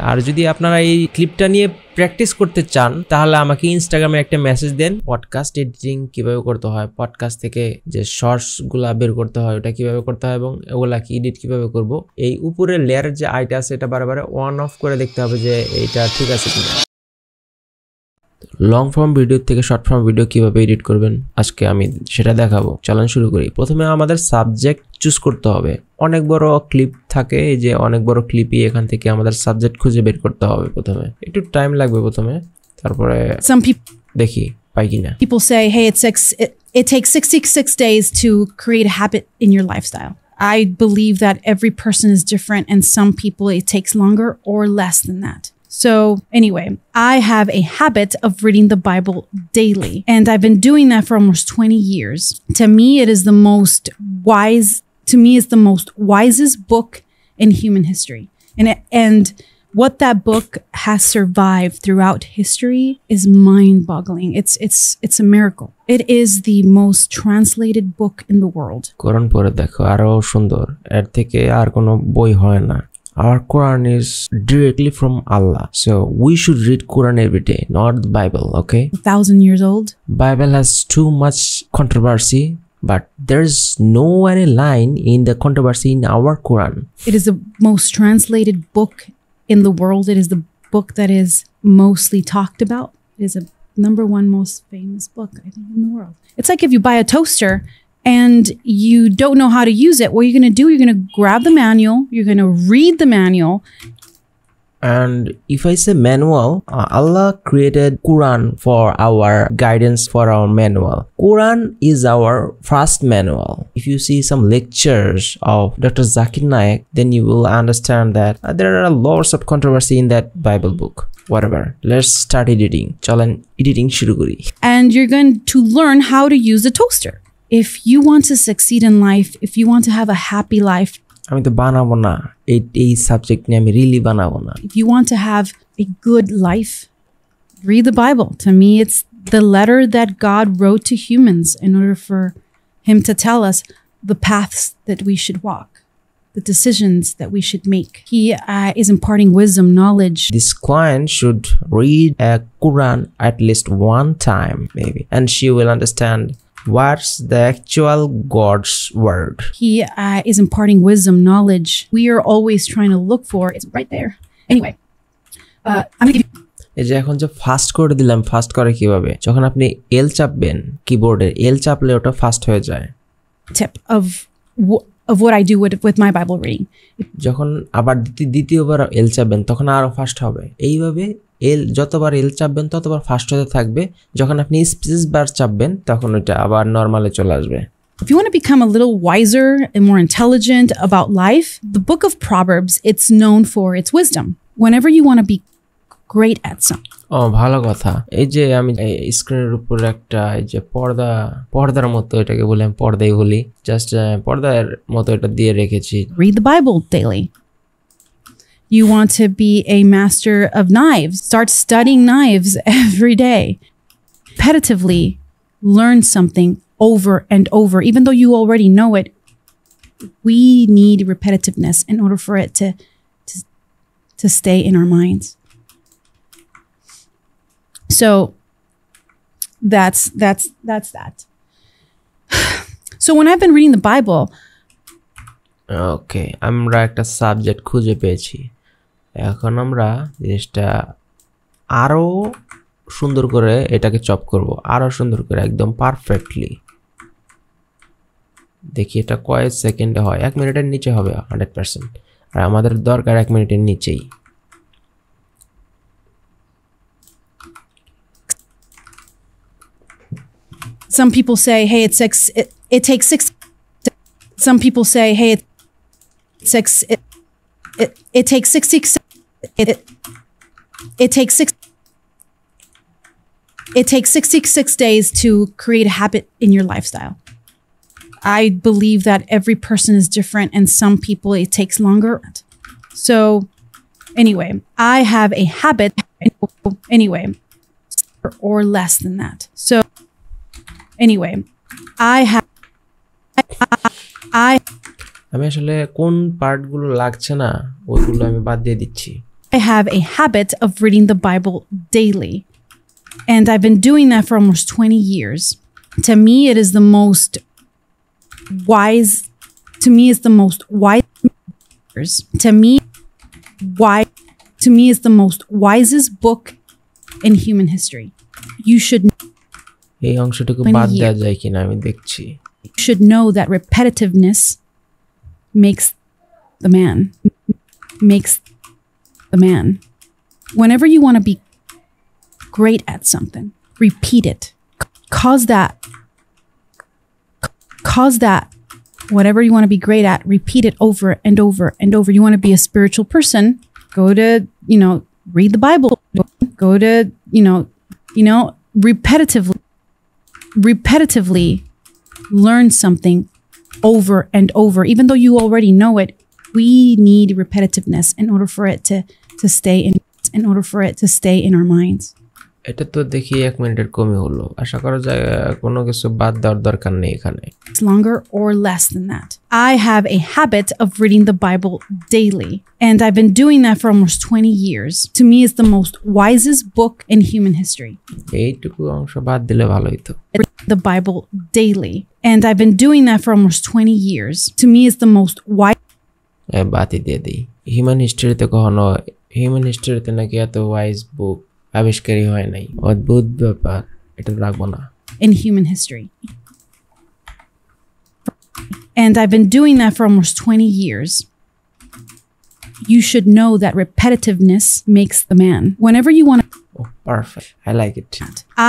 আর যদি আপনারা এই ক্লিপটা নিয়ে প্র্যাকটিস করতে চান তাহলে আমাকে ইনস্টাগ্রামে একটা মেসেজ দেন পডকাস্ট এডিটিং কিভাবে করতে হয়, পডকাস্ট থেকে যে শর্টস গুলা বের করতে হয় ওটা কিভাবে করতে হয় এবং ওগুলা কি এডিট কিভাবে করব। এই উপরের লেয়ারের যে আইটা আছে এটা বারে অন অফ করে দেখতে হবে যে এটা ঠিক আছে কিনা। লং ফর্ম ভিডিও থেকে শর্ট ফর্ম ভিডিও কিভাবে এডিট করবেন আজকে আমি সেটা দেখাবো। চলেন শুরু করি। প্রথমে আমাদের সাবজেক্ট চুজ করতে হবে। অনেক বড় ক্লিপ থাকে, এই যে অনেক বড় ক্লিপই এখান থেকে আমাদের সাবজেক্ট খুঁজে বের করতে হবে। প্রথমে একটু টাইম লাগবে, প্রথমে তারপরে দেখি পাই কিনা। People say, hey, it takes 66 days to create a habit in your lifestyle. I believe that every person is different, and some people it takes longer or less than that. So anyway, I have a habit of reading the Bible daily, and I've been doing that for almost 20 years. To me, it is the most wisest book in human history. And what that book has survived throughout history is mind-boggling. It's a miracle. It is the most translated book in the world. কোরআন পড়ে দেখো, আরো সুন্দর, এর থেকে আর কোনো বই হয় না। Our Quran is directly from Allah. So we should read Quran every day, not the Bible, okay? 1,000 years old. Bible has too much controversy, but there's no any line in the controversy in our Quran. It is the most translated book in the world. It is the book that is mostly talked about. It is a #1 most famous book, I think, in the world. It's like if you buy a toaster and you don't know how to use it, what you're going to do, you're going to grab the manual, you're going to read the manual. And if I say manual, Allah created Quran for our guidance, for our manual. Quran is our first manual. If you see some lectures of Dr. Zakir Naik, then you will understand that there are lots of controversy in that Bible book. Whatever. Let's start editing. Chalen editing shuru kori. And you're going to learn how to use a toaster. If you want to succeed in life, if you want to have a happy life, আমি তো বানাবো না এই subject নিয়ে, আমি really বানাবো না। if you want to have a good life, read the Bible. To me, it's the letter that God wrote to humans in order for him to tell us the paths that we should walk, the decisions that we should make. He is imparting wisdom, knowledge. This client should read a Quran at least one time maybe, and she will understand what's the actual God's word. He is imparting wisdom, knowledge. We are always trying to look for. It's right there. Anyway, I'm gonna give you. এই যে এখন যে fast করে দিলাম, fast করে কিভাবে, যখন আপনি এল চাপবেন কিবোর্ডে, এল চাপলে ওটা ফাস্ট হয়ে যায়। Tip of what I do with my Bible reading. যখন আবার দ্বিতীয়বার এল চাপবেন তখন আরো ফাস্ট হবে। এইভাবে এল যতবার এল চাপবেন ততবার ফাস্ট হতে থাকবে। যখন আপনি স্পেস বার চাপবেন তখন ওটা আবার নরমালে চলে আসবে। If you want to become a little wiser and more intelligent about life, the book of Proverbs, it's known for its wisdom. Whenever you want to be great at something. ভালো কথা। এই যে আমি স্ক্রিনের উপর একটা এই যে পর্দার মতো, এটাকে বলে আমি পর্দাই বলি, জাস্ট পর্দার মতো এটা দিয়ে রেখেছি। Read the Bible daily. You want to be a master of knives, start studying knives every day. Repetitively learn something over and over, even though you already know it. We need repetitiveness in order for it to stay in our minds. So that's that. So when I've been reading the Bible, okay, আমরা একটা subject খুঁজে পেয়েছি। এখন আমরা জিনিসটা আরো সুন্দর করে এটাকে চপ করব, আরো সুন্দর করে একদম পারফেক্টলি। দেখি এটা কয় সেকেন্ডে হয়। 1 মিনিটের নিচে হবে 100%, আর আমাদের দরকার 1 মিনিটের নিচেই। some people say, hey, it takes 6. Some people say, hey, it takes 66. It takes 66 days to create a habit in your lifestyle. I believe that every person is different, and some people it takes longer. So anyway, I have a habit or less than that. So anyway, আমি আসলে কোন পার্টগুলো লাগছে না ওইগুলো আমি বাদ দিয়ে দিচ্ছি। I have a habit of reading the Bible daily, and I've been doing that for almost 20 years. To me, it is the most wise. To me, is the most wise. To me, why? To me, is the most wisest book in human history. You should. এই অংশটুকু বাদ দেওয়া যায় কিনা আমি দেখছি। You should know that repetitiveness makes the man. Makes the man. Whenever you want to be great at something, repeat it. Cause that whatever you want to be great at, repeat it over and over and over. You want to be a spiritual person, go to, read the Bible, go to, repetitively learn something over and over. Even though you already know it, we need repetitiveness in order for it to stay in our minds. এটা তো দেখি 1 মিনিটের কমই হলো। আশা করা যায় কোনো কিছু বাদ দেওয়ার দরকার নেই এখানে। It's longer or less than that. I have a habit of reading the Bible daily, and I've been doing that for almost 20 years. To me, it's the most wisest book in human history. এইটুকু অংশ বাদ দিলে ভালো হতো। The Bible daily, and I've been doing that for almost 20 years. To me, it's the most wise. বাতি দিয়ে দিই। Human হিস্ট্রিতে নাকি এত ওয়াইজ বুক আবিষ্কারই হয় নাই। অদ্ভুত ব্যাপার, এটা রাখবো না। In human history. And I've been doing that for almost 20 years. You should know that repetitiveness makes the man. Whenever you want to. Oh, perfect. I like it.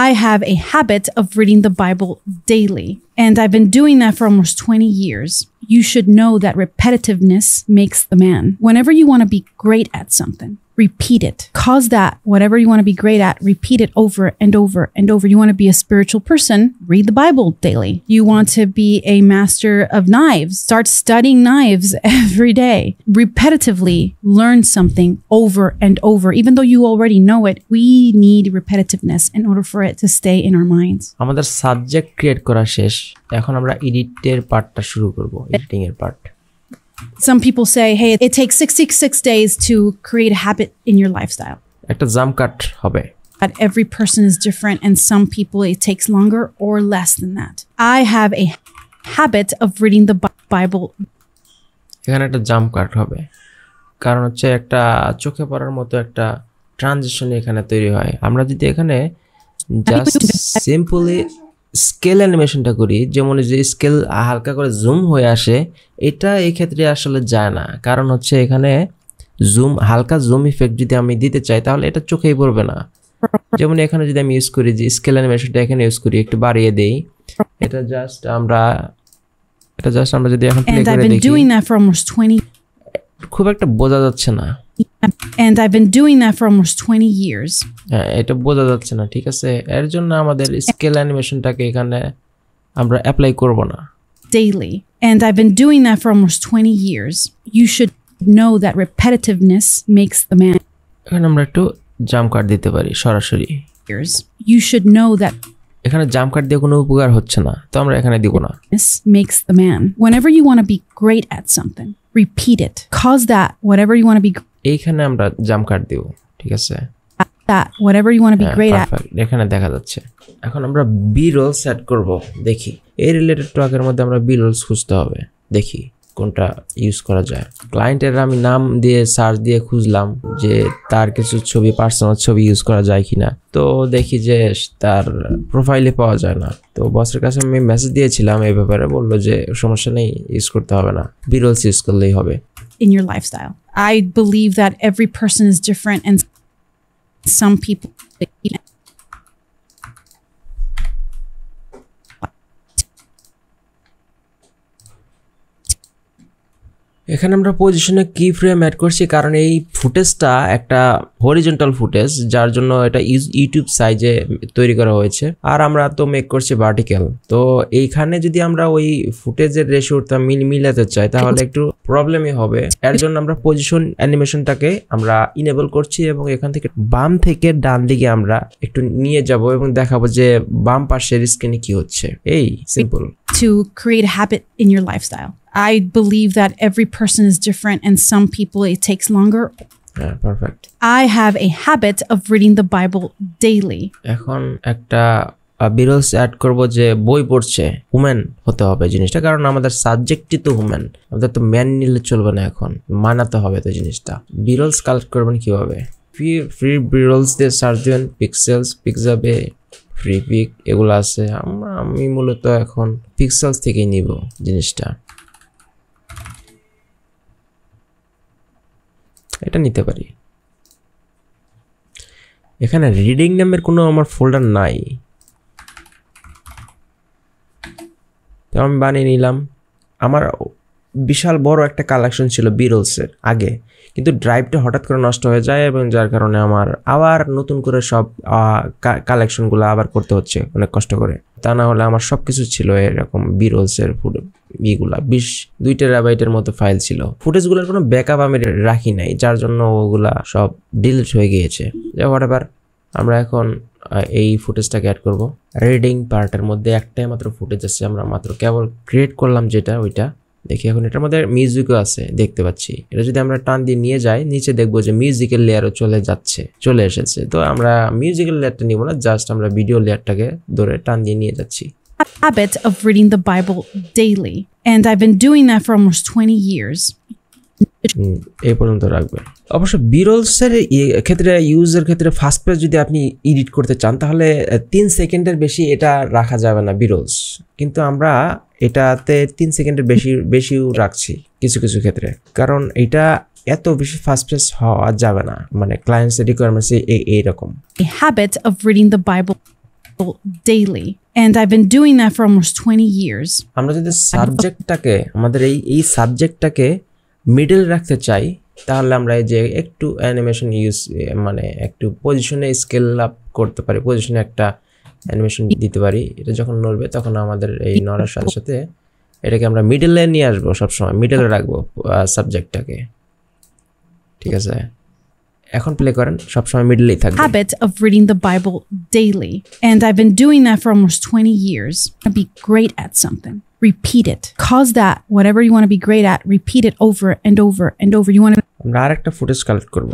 I have a habit of reading the Bible daily, and I've been doing that for almost 20 years. You should know that repetitiveness makes the man. Whenever you want to be great at something, repeat it. Cause that whatever you want to be great at, repeat it over and over and over. You want to be a spiritual person, read the Bible daily. You want to be a master of knives, start studying knives every day. Repetitively learn something over and over. Even though you already know it, we need repetitiveness in order for it to stay in our minds. আমাদের subject create করা শেষ। এখন আমরা এডিটের পার্টটা শুরু করব, editing এর part. Some people say, hey, it takes 66 days to create a habit in your lifestyle. একটা জাম্প কাট হবে। But every person is different, and some people it takes longer or less than that. I have a habit of reading the Bible. এখানে একটা jump cut হবে, কারণ হচ্ছে একটা চোখে পড়ার মতো একটা ট্রানজিশন এখানে তৈরি হয়। আমরা যদি এখানে জাস্ট সিম্পলি স্কেল অ্যানিমেশনটা করি, যেমন যে স্কেল হালকা করে জুম হয়ে আসে, এটা এই ক্ষেত্রে আসলে যায় না। কারণ হচ্ছে এখানে হালকা জুম ইফেক্ট যদি আমি দিতে চাই তাহলে এটা চোখেই পড়বে না। যেমন এখানে যদি আমি ইউজ করি যে স্কেল অ্যানিমেশনটা এখানে ইউজ করি, একটু বাড়িয়ে দেই, এটা জাস্ট আমরা যদি এখন প্লে করে দেখি, খুব একটা বোঝা যাচ্ছে না। And I've been doing that for almost 20 years. এটা বোঝা যাচ্ছে না, ঠিক আছে? এর জন্য আমাদের স্কেল অ্যানিমেশনটাকে এখানে আমরা অ্যাপ্লাই করব না। Daily. And I've been doing that for almost 20 years. You should know that repetitiveness makes the man. এখানে আমরা একটু জাম্প কাট দিতে পারি সরাসরি। You should know that এখানে জাম্প কাট দিয়ে কোনো উপকার হচ্ছে না, তো আমরা এখানে দিব না। This makes the man. Whenever you want to be great at something, repeat it. Cause that whatever you want to be. এইখানে আমরা জাম্প কাট দিব, ঠিক আছে? That whatever you want to be great at. এখানে দেখা যাচ্ছে। এখন আমরা বি রোল সেট করব, দেখি এই রিলেটেড ট্র্যাকের মধ্যে আমরা বি রোলস খুঁজতে হবে, দেখি কোনটা ইউজ করা যায়। ক্লায়েন্টের আমি নাম দিয়ে সার্চ দিয়ে খুঁজলাম যে তার কিছু ছবি, পার্সোনাল ছবি ইউজ করা যায় কিনা, তো দেখি যে তার প্রোফাইলে পাওয়া যায় না। তো বসের কাছে আমি মেসেজ দিয়েছিলাম এই ব্যাপারে, বললো যে সমস্যা নেই, ইউজ করতে হবে না, বি রোলস ইউজ করলেই হবে। In your lifestyle, I believe that every person is different, and some people. এখানে আমরা পজিশনে কি ফ্রেম অ্যাড করছি, কারণ এই ফুটেজটা একটা হরিজন্টাল ফুটেজ, যার জন্য এটা ইউটিউব সাইজে তৈরি করা হয়েছে, আর আমরা তো মেক করছি ভার্টিক্যাল। তো এইখানে যদি আমরা ওই ফুটেজের রেশিওটা মিলাতে চাই তাহলে একটু প্রবলেমই হবে। এর জন্য আমরা পজিশন অ্যানিমেশনটাকে আমরা ইনেবল করছি, এবং এখান থেকে বাম থেকে ডান দিকে আমরা একটু নিয়ে যাব এবং দেখাবো যে বাম পাশের স্ক্রিনে কি হচ্ছে। এই simple. To create a habit in your lifestyle. I believe that every person is different, and some people it takes longer. হ্যাঁ perfect. I have a habit of reading the Bible daily. এখন একটা বিরলস add করব যে বই পড়ছে, women হতে হবে জিনিসটা, কারণ আমাদের সাবজেক্টই তো উমেন, আমাদের তো ম্যান নিলে চলবে না, এখন মানাতে হবে তো জিনিসটা। বিরলস কালেক্ট করবেন কিভাবে? ফ্রি বিরলস দিয়ে সার্চ দেবেন, পিক্সেলস, পিক্সাবে, ফ্রি পিক এগুলো আছে। আমি মূলত এখন পিক্সেলস থেকেই নিব জিনিসটা, এটা নিতে পারি। এখানে রিডিং নামের কোনো আমার ফোল্ডার নাই, তো আমি বানিয়ে নিলাম। আমার বিশাল বড় একটা কালেকশন ছিল বিরলসের আগে, কিন্তু ড্রাইভটা হঠাৎ করে নষ্ট হয়ে যায় এবং যার কারণে আমার আবার নতুন করে সব কালেকশনগুলো আবার করতে হচ্ছে অনেক কষ্ট করে। তা না হলে আমার সব কিছু ছিল এরকম বিরলসের ইগুলা 22 টেরাবাইটের মতো ফাইল ছিল। ফুটেজগুলোর কোনো ব্যাকআপ আমি রাখি নাই, যার জন্য ওগুলা সব ডিলিট হয়ে গিয়েছে। হোয়াটএভার, আমরা এখন এই ফুটেজটাকে অ্যাড করব। রিডিং পার্টের মধ্যে একটাই মাত্র ফুটেজ আছে, আমরা মাত্র কেবল ক্রিয়েট করলাম যেটা, ওইটা দেখি। এখন এটার মধ্যে মিউজিকও আছে দেখতে পাচ্ছি। এটা যদি আমরা টান দিয়ে নিয়ে যাই নিচে দেখবো যে মিউজিক্যাল লেয়ারও চলে এসেছে। তো আমরা মিউজিক্যাল লেয়ারটা নিব না, জাস্ট আমরা ভিডিও লেয়ারটাকে ধরে টান দিয়ে নিয়ে যাচ্ছি। Habit of reading the Bible daily, and I've been doing that for almost 20 years. এই পর্যন্ত রাখবে। অবশ্য বিরলসের ক্ষেত্রে ইউজের ক্ষেত্রে ফার্স্ট পেজ যদি আপনি এডিট করতে চান তাহলে 3 সেকেন্ডের বেশি এটা রাখা যাবে না বিরলস, কিন্তু আমরা এটাতে 3 সেকেন্ডের বেশিও রাখছি কিছু কিছু ক্ষেত্রে, কারণ এটা এত বেশি ফার্স্ট পেজ হওয়া যাবে না, মানে ক্লায়েন্টস রিকোয়ারমেন্টস এইরকম। A habit of reading the Bible daily, and I've been doing that for almost 20 years. আমরা যদি সাবজেক্টটাকে আমাদের এই সাবজেক্টটাকে মিডল রাখতে চাই তাহলে আমরা এই যে একটু অ্যানিমেশন ইউজ, মানে একটু পজিশনে স্কেল আপ করতে পারি, পজিশনে একটা অ্যানিমেশন দিতে পারি। এটা যখন নড়বে তখন আমাদের এই নড়ার সাথে সাথে এটাকে আমরা মিডলে নিয়ে আসবো, সবসময় মিডলে রাখবো সাবজেক্টটাকে, ঠিক আছে? এখন প্লে করেন, সবসময় মিডলেই থাকবে। Habit of reading the Bible daily, and I've been doing that for almost 20 years. Be great at something. Repeat it. Cause that whatever you want to be great at, repeat it over and over and over. You want to আমরা আরেকটা footage collect করব।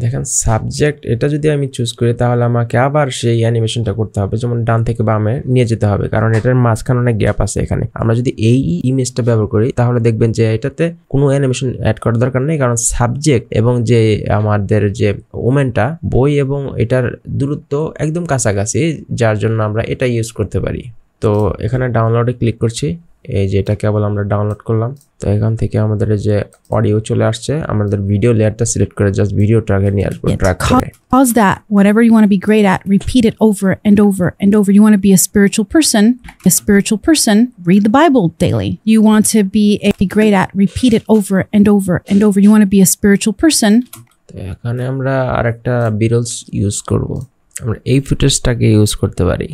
দেখেন subject এটা যদি আমি choose করি তাহলে আমাকে আবার সেই অ্যানিমেশনটা করতে হবে, যেমন ডান থেকে বামে নিয়ে যেতে হবে, কারণ এটার মাঝখানে অনেক গ্যাপ আছে এখানে। আমরা যদি এই ইমেজটা ব্যবহার করি তাহলে দেখবেন যে এটাতে কোনো অ্যানিমেশন অ্যাড করার দরকার নেই, কারণ সাবজেক্ট এবং যে আমাদের যে ওমেনটা বই এবং এটার দূরত্ব একদম কাছাকাছি, যার জন্য আমরা এটা ইউজ করতে পারি। তো এখানে ডাউনলোডে ক্লিক করছি, এই যে এটা কেবল আমরা ডাউনলোড করলাম। তো এখান থেকে আমাদের যে অডিও চলে আসছে, আমাদের ভিডিও লেয়ারটা সিলেক্ট করে জাস্ট ভিডিওটাকে নিয়ে আসবো ড্র্যাগ করে। Cause that whatever you want to be great at, repeat it over and over and over. You want to be a spiritual person, read the Bible daily. You want to be great at, repeat it over and over and over. You want to be a spiritual person. তো এখানে আমরা আরেকটা বিরলস use করব। আমরা এই ফুটেজটাকে use করতে পারি।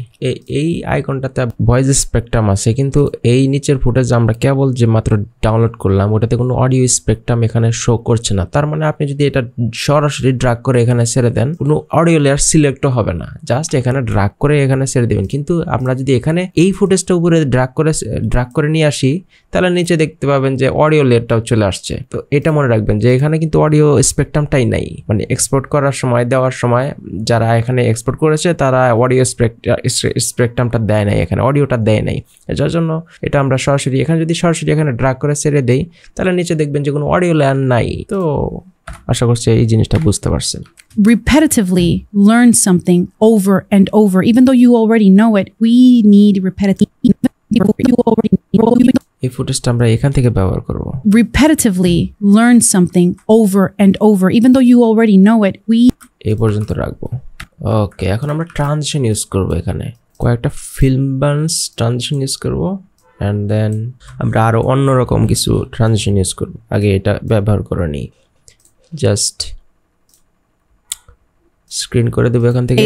এই আইকনটাতে ভয়েস স্পেকট্রাম আছে, কিন্তু এই নিচের ফুটেজ আমরা কেবল যে মাত্র ডাউনলোড করলাম ওটাতে কোনো অডিও স্পেকট্রাম এখানে শো করছে না। তার মানে আপনি যদি এটা সরাসরি ড্রাগ করে এখানে ছেড়ে দেন কোনো অডিও লেয়ার সিলেক্টও হবে না, জাস্ট এখানে ড্রাগ করে এখানে ছেড়ে দেবেন। কিন্তু আমরা যদি এখানে এই ফুটেজটা উপরে ড্রাগ করে নিয়ে আসি তাহলে নিচে দেখতে পাবেন যে অডিও লেয়ারটাও চলে আসছে। তো এটা মনে রাখবেন যে এখানে কিন্তু অডিও স্পেকট্রামটাই নাই, মানে এক্সপোর্ট করার সময় দেওয়ার সময় যারা এখানে এক্সপোর্ট করেছে তারা অডিও স্পেকট্রামটা দেয় নাই, এখানে অডিওটা দেয় নাই। যার জন্য এটা আমরা সরাসরি এখানে ড্রাগ করে ছেড়ে দেই তাহলে নিচে দেখবেন যে কোনো অডিও লেয়ার নাই। তো আশা করছি এই জিনিসটা বুঝতে পারছেন। Repetitively learn something over and over, even though you already know it. We need repetitive. এই ফুটেজটা আমরা এখান থেকে ব্যবহার করব। Repetitively learn something over and over, even though you already know it. We এই পর্যন্ত রাখবো। ওকে, এখন আমরা ট্রানজিশন ইউজ করব, এখানে কয়েকটা ফিল্ম বার্নস ট্রানজিশন ইউজ করব, অ্যান্ড দেন আমরা আরো অন্যরকম কিছু ট্রানজিশন ইউজ করব। আগে এটা ব্যবহার করে নিই, জাস্ট স্ক্রিন করে দেবো এখান থেকে।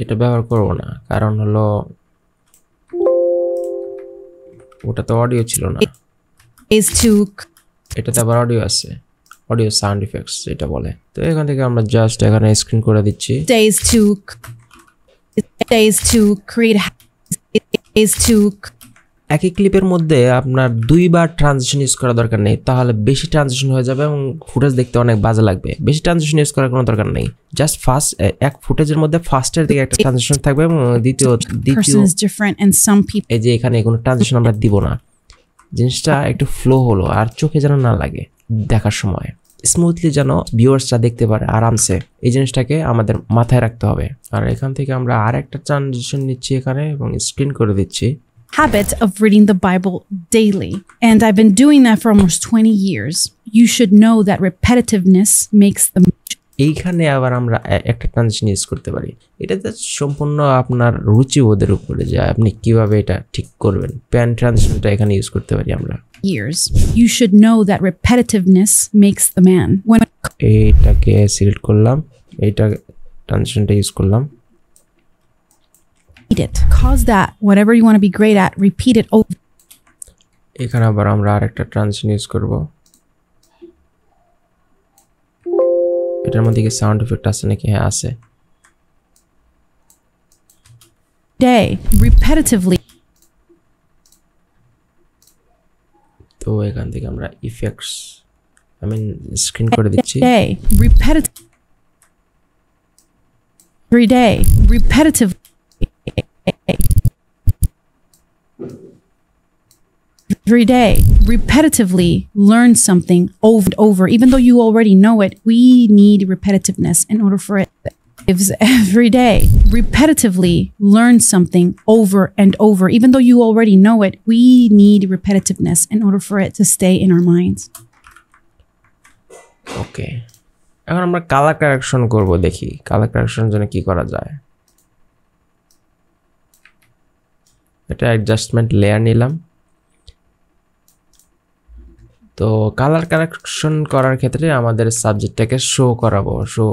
এটা ব্যবহার করব না, কারণ হলো ওটা তো অডিও ছিল না, এটাতে আবার অডিও আছে, অডিও সাউন্ড ইফেক্টস এটা বলে। তো এখান থেকে আমরা জাস্ট এখানে স্ক্রিন করে দিচ্ছি। is to একই ক্লিপের মধ্যে আপনার দুইবার ট্রানজিশন ইউজ করা দরকার নেই, তাহলে বেশি ট্রানজিশন হয়ে যাবে এবং ফুটেজ দেখতে অনেক বাজে লাগবে। বেশি ট্রানজিশন ইউজ করার কোনো দরকার নেই, জাস্ট ফার্স্ট এক ফুটেজের মধ্যে ফার্স্টের দিকে একটা ট্রানজিশন থাকবে এবং দ্বিতীয় person is different and some people এই যে এখানে কোনো ট্রানজিশন আমরা দিব না, জিনিসটা একটু ফ্লো হলো আর চোখে যেন না লাগে দেখার সময়, স্মুথলি যেন ভিউয়ার্সরা দেখতে পারে আরামসে, এই জিনিসটাকে আমাদের মাথায় রাখতে হবে। আর এখান থেকে আমরা আর একটা ট্রানজিশন নিচ্ছি এখানে এবং স্ক্রিন করে দিচ্ছি। habit of reading the Bible daily, and I've been doing that for almost 20 years. You should know that repetitiveness makes the এইখানে আবার আমরা একটা ট্রানজিশন ইউজ করতে পারি, এটা সম্পূর্ণ আপনার রুচিবোধের উপরে যে আপনি কিভাবে এটা ঠিক করবেন। প্যান ট্রানজিশনটা এখানে ইউজ করতে পারি আমরা। years. You should know that repetitiveness makes the man. When এইটাকে সিলেক্ট করলাম, এইটা ট্রানজিশনটা ইউজ করলাম। it cause that whatever you want to be great at, repeat it over. এখানে আবার আমরা আরেকটা ট্রানজিশন ইউজ করব। এটার মধ্যে কি সাউন্ড এফেক্ট আছে নাকি? হ্যাঁ আছে। Day repetitively. তো এখান থেকে আমরা ইফেক্টস স্ক্রিন করে দিচ্ছি। Day repetitive. Every day repetitive. Every day, repetitively learn something over and over. Even though you already know it, we need repetitiveness in order for it. Every day, repetitively learn something over and over. Even though you already know it, we need repetitiveness in order for it to stay in our minds. Okay. এখন আমরা colour correction করব, দেখি colour কারেকশনের জন্য কি করা যায়। এটা adjustment layer নিলাম। তো কালার কারেকশন করার ক্ষেত্রে আমাদের সাবজেক্টটাকে শো করাবো, শো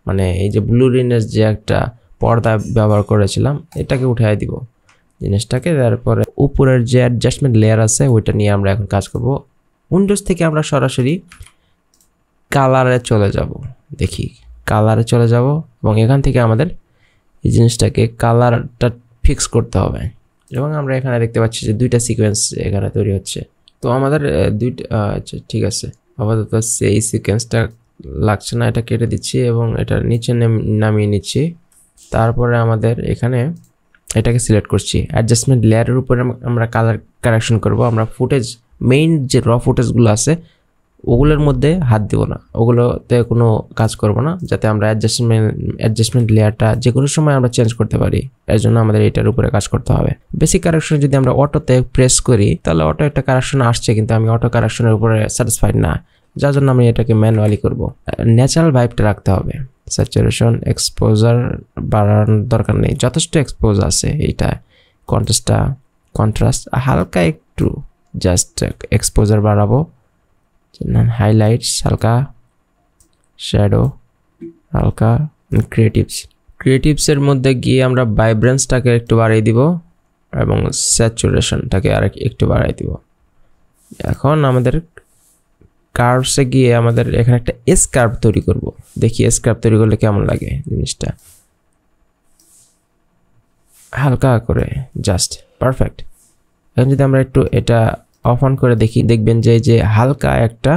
মানে এই যে ব্লুরিনেস যে একটা পর্দা ব্যবহার করেছিলাম এটাকে উঠাই দিব জিনিসটাকে। তারপরে উপরের যে অ্যাডজাস্টমেন্ট লেয়ার আছে ওইটা নিয়ে আমরা এখন কাজ করব। উইন্ডোজ থেকে আমরা সরাসরি কালারে চলে যাব, দেখি কালারে চলে যাব এবং এখান থেকে আমাদের এই জিনিসটাকে কালারটা ফিক্স করতে হবে। এবং আমরা এখানে দেখতে পাচ্ছি যে দুইটা সিকোয়েন্স এখানে তৈরি হচ্ছে। তো আমাদের দুইটা আচ্ছা ঠিক আছে, আপাতত এই সিকোয়েন্সটা লাগছে না, এটা কেটে দিচ্ছি এবং এটা নিচে নামিয়ে নিচ্ছি। তারপরে আমাদের এখানে এটাকে সিলেক্ট করছি, অ্যাডজাস্টমেন্ট লেয়ারের উপরে আমরা কালার কারেকশন করব। আমরা ফুটেজ মেইন যে র ফুটেজগুলো আছে ওগুলোর মধ্যে হাত দেব না, ওগুলোতে কোনো কাজ করব না, যাতে আমরা অ্যাডজাস্টমেন্ট লেয়ারটা যে কোনো সময় আমরা চেঞ্জ করতে পারি। এর জন্য আমাদের এটার উপরে কাজ করতে হবে। বেসিক কারেকশন যদি আমরা অটোতে প্রেস করি তাহলে অটো একটা কারেকশন আসছে, কিন্তু আমি অটো কারেকশনের উপরে স্যাটিসফাইড না, যার জন্য আমি এটাকে ম্যানুয়ালি করব। ন্যাচারাল ভাইবটা রাখতে হবে, স্যাচুরেশন এক্সপোজার বাড়ানোর দরকার নেই, যথেষ্ট এক্সপোজ আছে এইটা। কন্ট্রাস্ট হালকা একটু জাস্ট এক্সপোজার বাড়াবো। হাইলাইটস হালকা, শ্যাডো হালকা, ক্রিয়েটিভসের মধ্যে গিয়ে আমরা ভাইব্রেন্সটাকে একটু বাড়িয়ে দিব এবং স্যাচুরেশনটাকে আর একটু বাড়িয়ে দিব। এখন আমাদের কার্ভসে গিয়ে আমাদের এখানে একটা এস কার্ভ তৈরি করব, দেখি এস কার্ভ তৈরি করলে কেমন লাগে জিনিসটা। হালকা করে জাস্ট পারফেক্ট। এখন যদি আমরা একটু এটা অফ অন করে দেখি, দেখবেন যে হালকা একটা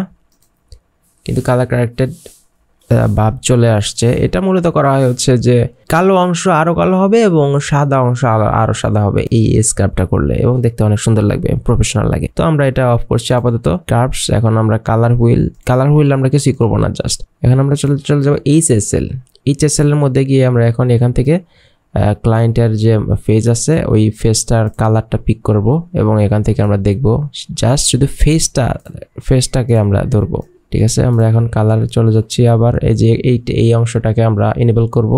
কিন্তু কালার কারেক্টেড ভাব চলে আসছে। এটা মূলত করা হচ্ছে যে কালো অংশ আরো কালো হবে এবং সাদা অংশ আরো সাদা হবে এই স্ক্রাবটা করলে, এবং দেখতে অনেক সুন্দর লাগবে, প্রফেশনাল লাগে। তো আমরা এটা অফ করছি আপাতত। কার্ভস এখন আমরা কালার হুইল আমরা কিছুই করবো না, জাস্ট এখন আমরা চলে যাবো এইচএসএল এর মধ্যে গিয়ে আমরা এখন এখান থেকে ক্লায়েন্টের যে ফেজ আছে ওই ফেজটার কালারটা পিক করব এবং এখান থেকে আমরা দেখব জাস্ট শুধু ফেজটাকে আমরা ধরবো। ঠিক আছে, আমরা এখন কালারে চলে যাচ্ছি। আবার এই যে এই অংশটাকে আমরা এনেবল করব,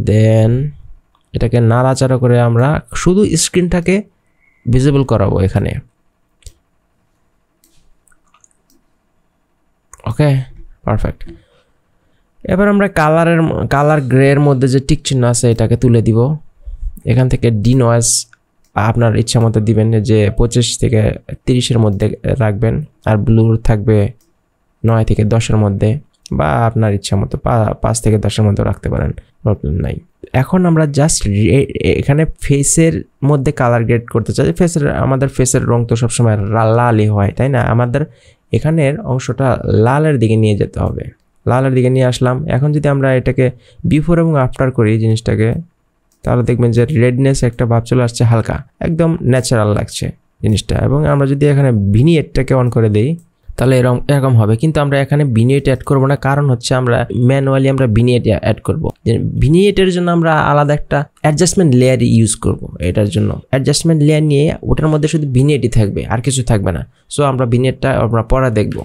দেন এটাকে নাড়াচাড়া করে আমরা শুধু স্ক্রিনটাকে ভিজিবল করাবো এখানে। ওকে, পারফেক্ট। এবার আমরা কালার গ্রের মধ্যে যে টিক চিহ্ন আছে এটাকে তুলে দিব। এখান থেকে ডিনয়েজ আপনার ইচ্ছা মতো দিবেন, যে 25 থেকে 30-এর মধ্যে রাখবেন, আর ব্লুর থাকবে 9 থেকে 10-এর মধ্যে, বা আপনার ইচ্ছা মতো 5 থেকে 10-এর মধ্যে রাখতে পারেন, প্রবলেম নাই। এখন আমরা জাস্ট এখানে ফেসের মধ্যে কালার গ্রেড করতে চাই। আমাদের ফেসের রং তো সবসময় লালই হয়, তাই না? আমাদের এখানের অংশটা লালের দিকে নিয়ে যেতে হবে। লালের দিকে নিয়ে আসলাম। এখন যদি আমরা এটাকে বিফোর এবং আফটার করি জিনিসটাকে, তাহলে দেখবেন যে রেডনেস একটা ভাব চলে আসছে, হালকা, একদম ন্যাচারাল লাগছে জিনিসটা। এবং আমরা যদি এখানে ভিনিয়েটটাকে অন করে দিই তাহলে এরকম হবে। কিন্তু আমরা এখানে ভিনিয়েট অ্যাড করব না, কারণ হচ্ছে আমরা ম্যানুয়ালি আমরা ভিনিয়েট অ্যাড করব। ভিনিয়েটের জন্য আমরা আলাদা একটা অ্যাডজাস্টমেন্ট লেয়ার ইউজ করব। এটার জন্য অ্যাডজাস্টমেন্ট লেয়ার নিয়ে ওটার মধ্যে শুধু ভিনিয়েটই থাকবে, আর কিছু থাকবে না। সো আমরা ভিনিয়েটটা আমরা পরে দেখব।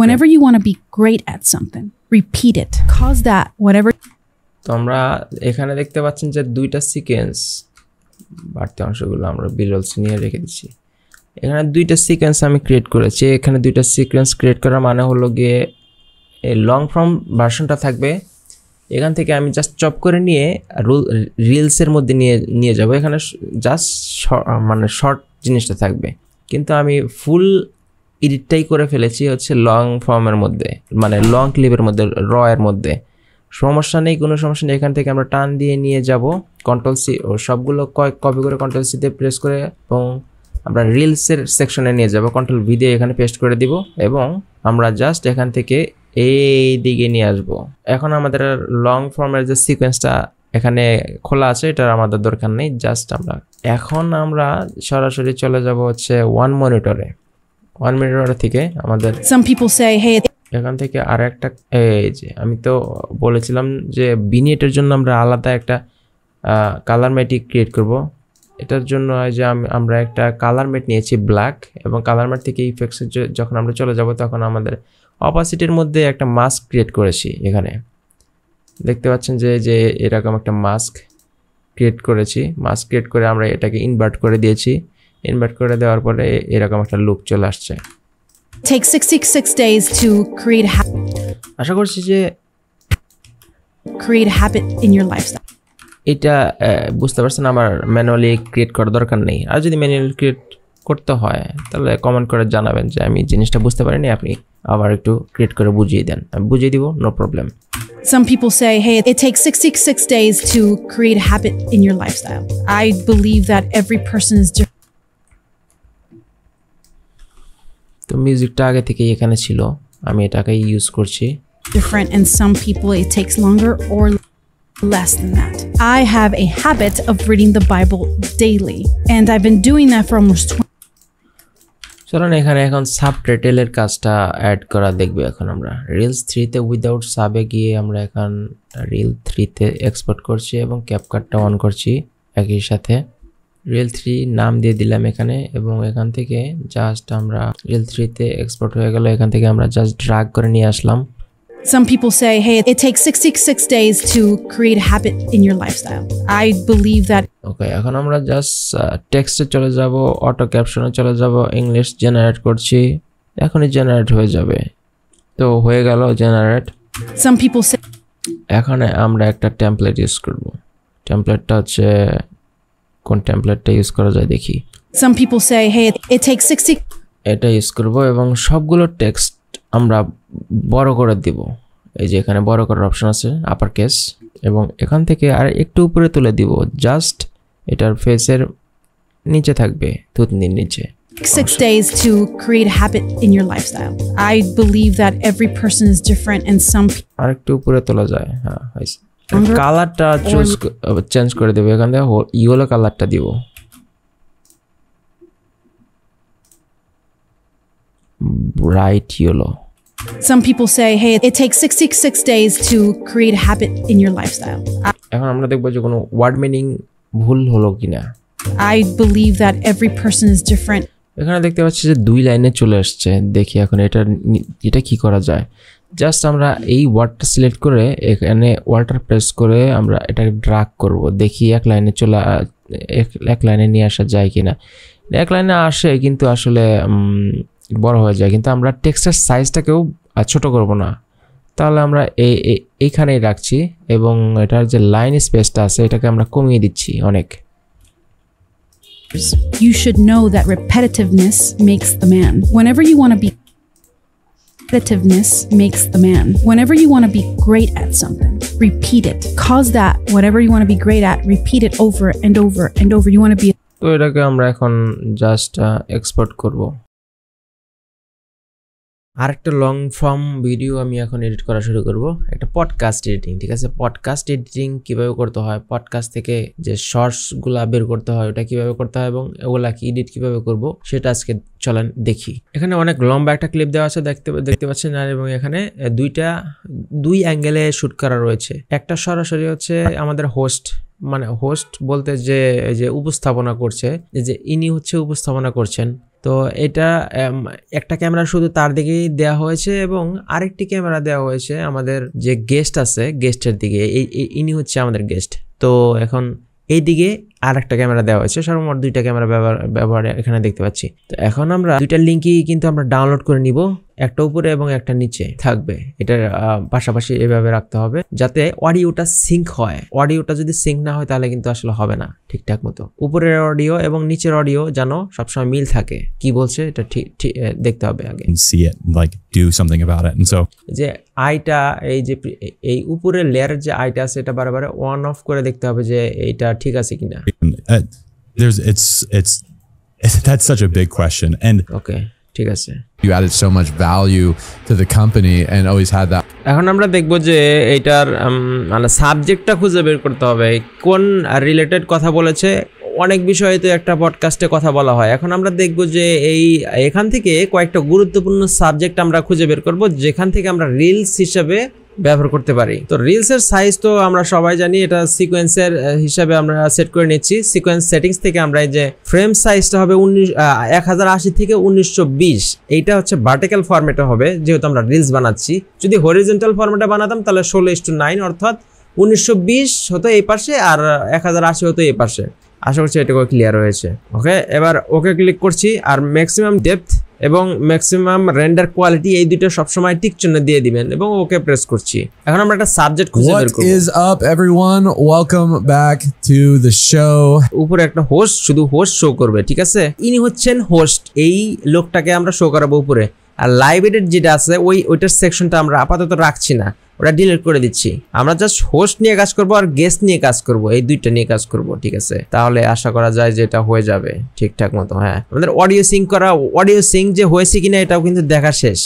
Whenever you want to be great at something, repeat it. Cause that whatever. তো আমরা এখানে দেখতে পাচ্ছেন যে দুইটা সিকোয়েন্স, বাড়তি অংশগুলো আমরা বিরলস নিয়ে রেখে দিচ্ছি। এখানে দুইটা সিকোয়েন্স আমি ক্রিয়েট করেছি। এখানে দুইটা সিকোয়েন্স ক্রিয়েট করার মানে হলো গিয়ে এই লং ফর্ম ভার্সনটা থাকবে, এখান থেকে আমি জাস্ট চপ করে নিয়ে রিলসের মধ্যে নিয়ে যাব। এখানে জাস্ট মানে শর্ট জিনিসটা থাকবে, কিন্তু আমি ফুল এডিটটাই করে ফেলেছি হচ্ছে লং ফর্মের মধ্যে, মানে লং ক্লিপের মধ্যে, র এর মধ্যে। সমস্যা নেই, কোনো সমস্যা নেই। এখান থেকে আমরা টান দিয়ে নিয়ে যাব, কন্ট্রোল সি, ও সবগুলো কপি করে কন্ট্রোল সিতে প্রেস করে, এবং আমরা রিলসের সেকশনে নিয়ে যাব, কন্ট্রোল ভি দিয়ে এখানে পেস্ট করে দিব, এবং আমরা জাস্ট এখান থেকে এই দিকে নিয়ে আসব। এখন আমাদের লং ফর্মের যে সিকোয়েন্সটা এখানে খোলা আছে, এটার আমাদের দরকার নেই। জাস্ট এখন আমরা সরাসরি চলে যাব হচ্ছে ওয়ান মনিটরে থেকে আমাদের Some people say, hey, এখান থেকে আর একটা, এই যে আমি তো বলেছিলাম যে ভিনিয়েটের জন্য আমরা আলাদা একটা কালার ম্যাটই ক্রিয়েট করব। এটার জন্য যে আমরা একটা কালার ম্যাট নিয়েছি ব্ল্যাক, এবং কালার ম্যাট থেকে ইফেক্টসে যখন আমরা চলে যাব তখন আমাদের অপাসিটির মধ্যে একটা মাস্ক ক্রিয়েট করেছি। এখানে দেখতে পাচ্ছেন যে এরকম একটা মাস্ক ক্রিয়েট করেছি। মাস্ক ক্রিয়েট করে আমরা এটাকে ইনভার্ট করে দিয়েছি। ইনভার্ট করে দেওয়ার পরে এরকম একটা লুক চলে আসছে। take 66 days to create আশা করছি যে a habit in your lifestyle. এটা বুঝতে পারছেন। আমার ম্যানুয়ালি ক্রিয়েট করার দরকার নেই। আর যদি ম্যানুয়ালি ক্রিয়েট করতে হয় তাহলে কমেন্ট করে জানাবেন যে আমি জিনিসটা বুঝতে পারিনি, আপনি আবার একটু ক্রিয়েট করে বুঝিয়ে দেন, আমি বুঝিয়ে দিব, no problem. Some people say, hey, it takes 66 days to create a habit in your lifestyle. I believe that every person is different. তো মিউজিকটা আগে থেকেই এখানে ছিল, আমি এটাকে ইউজ করছি। Different, and some people it takes longer or less than that. I have a habit of reading the Bible daily, and I've been doing that for almost 20. চলুন এখানে এখন সাবটাইটেলের কাজটা অ্যাড করা দেখবে। এখন আমরা রিলস 3তে উইদাউট সাবে গিয়ে আমরা এখন রিল 3তে এক্সপোর্ট করছি এবং ক্যাপকাটটা অন করছি একই সাথে। রিল 3 নাম দিয়ে দিলাম এখানে, এবং এখান থেকে জাস্ট আমরা রিল 3তে এক্সপোর্ট হয়ে গেল। এখান থেকে আমরা জাস্ট ড্র্যাগ করে নিয়ে আসলাম। Some people say, hey, it takes 66 days to create a habit in your lifestyle. I believe that. ওকে, এখন আমরা জাস্ট টেক্সটে চলে যাব, অটো ক্যাপশনে চলে যাব, ইংলিশ জেনারেট করছি, এখনই জেনারেট হয়ে যাবে। তো হয়ে গেল জেনারেট। Some people say. এখানে আমরা একটা টেমপ্লেট ইউজ করব। টেমপ্লেটটা হচ্ছে কোন টেমপ্লেটটা ইউজ করা যায় দেখি। Some people say, hey, it takes 60. এটা ইউজ করব, এবং সবগুলো টেক্সট আমরা বড় করে দিব। এই যে এখানে বড় করার অপশন আছে, আপার কেস, এবং এখান থেকে আর একটু উপরে তুলে দিব, জাস্ট এটার ফেসের নিচে থাকবে, থুতনির নিচে। 6 days to create a habit in your lifestyle. I believe that every person is different, and some আর একটু উপরে তোলা যায়। হ্যাঁ, হয়েছে। কালারটা চেঞ্জ করে দেবো, এখান থেকে ইয়েলো কালারটা দিব। Bright yellow. Some people say, hey, it takes 66 days to create a habit in your lifestyle. এখন আমরা দেখব যে কোনো ওয়ার্ড মিনিং ভুল হলো কিনা। I believe that every person is different. এখানে দেখতে পাচ্ছি যে 2 লাইনে চলে আসছে। দেখি এখন এটা কি করা যায়। জাস্ট আমরা এই ওয়ার্ডটা সিলেক্ট করে এখানে ওয়ার্ডটা প্রেস করে আমরা এটাকে ড্র্যাগ করব, দেখি এক লাইনে নিয়ে আসা যায় কিনা। এক লাইনে আসে, কিন্তু আসলে বড় হয়ে যায়। কিন্তু আমরা টেক্সটের সাইজটাকেও ছোট করব না, তাহলে আমরা এইখানেই রাখছি, এবং এটার যে লাইন স্পেসটা আছে এটাকে আমরা কমিয়ে দিচ্ছি অনেক। You should know that repetitiveness makes the man. Whenever you want to be repetitiveness makes the man. Whenever you want to be great at something, repeat it. Cause that whatever you want to be great at, repeat it over and over and over. You want to be তো এটাকে আমরা এখন just export করব। আরেকটা long form video আমি এখন edit করা শুরু করব, একটা পডকাস্ট এডিটিং। ঠিক আছে, পডকাস্ট এডিটিং কিভাবে করতে হয়, পডকাস্ট থেকে যে শর্টসগুলা বের করতে হয় ওটা কিভাবে করতে হয় এবং ওগুলা কি এডিট কিভাবে করব সেটা আজকে চলেন দেখি। এখানে অনেক লম্বা একটা ক্লিপ দেওয়া আছে, দেখতে পাচ্ছেন, আর এবং এখানে দুই অ্যাঙ্গেলে শুট করা রয়েছে। একটা সরাসরি হচ্ছে আমাদের হোস্ট, মানে হোস্ট বলতে যে উপস্থাপনা করছে, যে ইনি হচ্ছে উপস্থাপনা করছেন। তো এটা একটা ক্যামেরা শুধু তার দিকেই দেওয়া হয়েছে এবং আরেকটি ক্যামেরা দেওয়া হয়েছে আমাদের যে গেস্ট আছে গেস্টের দিকে। ইনি হচ্ছে আমাদের গেস্ট। তো এখন এই দিকে আর একটা ক্যামেরা দেওয়া হয়েছে, সর্বমোট দুইটা ক্যামেরা ব্যবহার এখানে দেখতে পাচ্ছি। তো এখন আমরা দুইটা লিঙ্কই কিন্তু আমরা ডাউনলোড করে নিব, একটা উপরে এবং একটা নিচে থাকবে। এটার পাশাপাশি এভাবে রাখতে হবে যাতে অডিওটা সিঙ্ক হয়। অডিওটা যদি সিঙ্ক না হয় তাহলে কিন্তু আসলে হবে না ঠিকঠাক মতো। উপরের অডিও এবং নিচের অডিও যেন সবসময় মিল থাকে। কি বলছে এটা ঠিক দেখতে হবে আগে। See it, like do something about it. And so যে আইটা এই উপরের লেয়ারের যে আইটা আছে এটা বারবার অন অফ করে দেখতে হবে যে এইটা ঠিক আছে কিনা। it's that's such a big question. And ওকে, ঠিক আছে। You added so much value to the company and always had that. এখন আমরা দেখব যে এইটার মানে সাবজেক্টটা খুঁজে বের করতে হবে, কোন রিলেটেড কথা বলেছে। অনেক বিষয়ে তো একটা পডকাস্টে কথা বলা হয়। এখন আমরা দেখব যে এখান থেকে কয়েকটা গুরুত্বপূর্ণ সাবজেক্ট আমরা খুঁজে বের করব যেখান থেকে আমরা রিলস হিসেবে ব্যবহার করতে পারি। তো রিলসের সাইজ তো আমরা সবাই জানি, এটা সিকোয়েন্সের হিসাবে আমরা সেট করে নিচ্ছি। সিকোয়েন্স সেটিংস থেকে আমরা এই যে ফ্রেম সাইজটা হবে 1080 থেকে 1920। এইটা হচ্ছে ভার্টিক্যাল ফরম্যাটে হবে যেহেতু আমরা রিলস বানাচ্ছি। যদি হরিজন্টাল ফরম্যাটে বানাতাম তাহলে 16:9, অর্থাৎ 1920 হতো এই পাশে আর 1080 হতো এই পাশে। আশা করছি এটুকু ক্লিয়ার হয়েছে। ওকে, এবার ওকে ক্লিক করছি। আর ম্যাক্সিমাম ডেপথ এবং ম্যাক্সিমাম রেন্ডার কোয়ালিটি এই দুটো সবসময় টিক চিহ্ন দিয়ে দিবেন এবং ওকে প্রেস করছি। এখন আমরা একটা সাবজেক্ট খুঁজে বের করব। What is up everyone? Welcome back to the show. উপরে একটা হোস্ট, শুধু হোস্ট শো করবে, ঠিক আছে? ইনি হচ্ছেন হোস্ট, এই লোকটাকে আমরা শো করাবো উপরে। আর লাইভ এডিট যেটা আছে ওইটার সেকশনটা আমরা আপাতত রাখছি না, ওটা ডিলিট করে দিচ্ছি। আমরা জাস্ট হোস্ট নিয়ে কাজ করব আর গেস্ট নিয়ে কাজ করব, এই দুইটা নিয়ে কাজ করব, ঠিক আছে? তাহলে আশা করা যায় যে এটা হয়ে যাবে ঠিকঠাক মতো। হ্যাঁ, আমাদের অডিও সিঙ্ক করা, অডিও সিঙ্ক যে হয়েছে কিনা এটাও কিন্তু দেখা শেষ।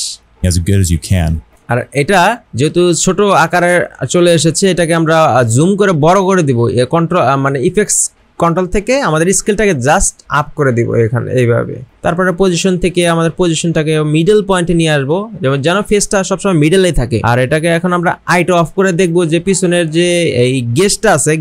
as good as you can. আর এটা যেহেতু ছোট আকারে চলে এসেছে, এটাকে আমরা জুম করে বড় করে দিব। কন্ট্রোল মানে ইফেক্টস কন্ট্রোল থেকে আমাদের স্কেলটাকে জাস্ট আপ করে দিব এখানে এইভাবে। তারপরে পজিশন থেকে আমাদের পজিশনটাকে মিডল পয়েন্টে নিয়ে আসবো, যেন ফেসটা সবসময় মিডলেই থাকে। আর এটাকে এখন আমরা আইটা অফ করে দেখবো যে পিছনের যে এই গেস্টটা আছে,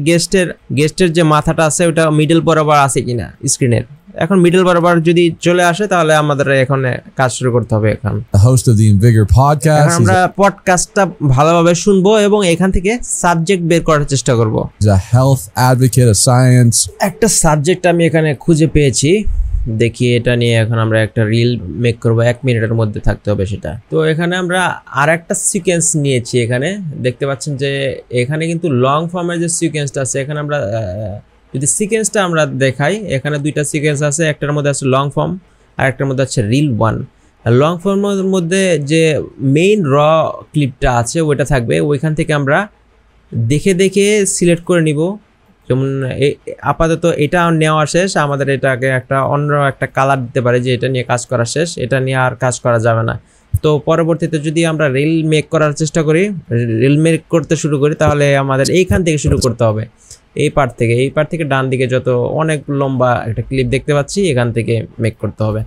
গেস্টের যে মাথাটা আছে ওটা মিডল বরাবর আছে কিনা স্ক্রিনের। এখন মিডল বরাবর যদি চলে আসে তাহলে আমাদের এখন কাজ শুরু করতে হবে। এখন The host of the Invigor podcast. আমরা পডকাস্টটা ভালোভাবে শুনবো এবং এখান থেকে সাবজেক্ট বের করার চেষ্টা করব। He's a health advocate of science. একটা সাবজেক্ট আমি এখানে খুঁজে পেয়েছি, দেখি এটা নিয়ে এখন আমরা একটা রিল মেক করব, 1 মিনিটের মধ্যে থাকতে হবে সেটা। তো এখানে আমরা আর একটা সিকোয়েন্স নিয়েছি। এখানে দেখতে পাচ্ছেন যে এখানে কিন্তু লং ফর্মের যে সিকোয়েন্সটা আছে, এখানে আমরা যদি সিকোয়েন্সটা আমরা দেখাই, এখানে দুইটা সিকোয়েন্স আছে, একটার মধ্যে আছে লং ফর্ম আর একটার মধ্যে আছে রিল 1। লং ফর্মের মধ্যে যে মেইন র ক্লিপটা আছে ওইটা থাকবে, ওইখান থেকে আমরা দেখে সিলেক্ট করে নিব। যেমন আপাতত এটা নেওয়া শেষ, আমাদের এটাকে অন্য একটা কালার দিতে পারে যে এটা নিয়ে কাজ করা শেষ, এটা নিয়ে আর কাজ করা যাবে না। তো পরবর্তীতে যদি আমরা রিল মেক করার চেষ্টা করি, রিল মেক করতে শুরু করি, তাহলে আমাদের এইখান থেকে শুরু করতে হবে। এই পার্ট থেকে ডান দিকে যত অনেক লম্বা একটা ক্লিপ দেখতে পাচ্ছি, এখান থেকে মেক করতে হবে।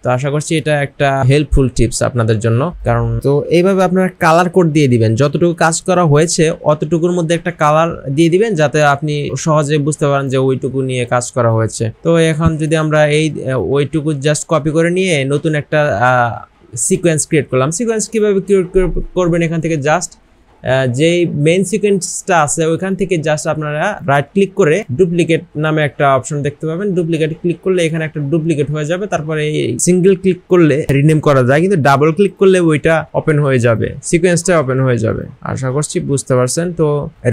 তো আশা করছি এটা একটা হেল্পফুল টিপস আপনাদের জন্য। কারণ তো এইভাবে আপনারা কালার কোড দিয়ে দিবেন, যতটুকু কাজ করা হয়েছে অতটুকুর মধ্যে একটা কালার দিয়ে দিবেন যাতে আপনি সহজে বুঝতে পারেন যে ওইটুকু নিয়ে কাজ করা হয়েছে। তো এখন যদি আমরা ওইটুকু জাস্ট কপি করে নিয়ে নতুন একটা সিকোয়েন্স ক্রিয়েট করলাম। সিকোয়েন্স কিভাবে ক্রিয়েট করবেন, এখান থেকে জাস্ট যেই মেইন সিকোয়েন্সটা আছে ওইখান থেকে জাস্ট আপনারা রাইট ক্লিক করে ডুপ্লিকেট নামে একটা অপশন দেখতে পাবেন। ডুপ্লিকেট ক্লিক করলে এখানে একটা ডুপ্লিকেট হয়ে যাবে, তারপরে এই সিঙ্গেল ক্লিক করলে রিনেম করা যায়, কিন্তু ডাবল ক্লিক করলে ওইটা ওপেন হয়ে যাবে, সিকোয়েন্সটা ওপেন হয়ে যাবে। আশা করছি বুঝতে পারছেন। তো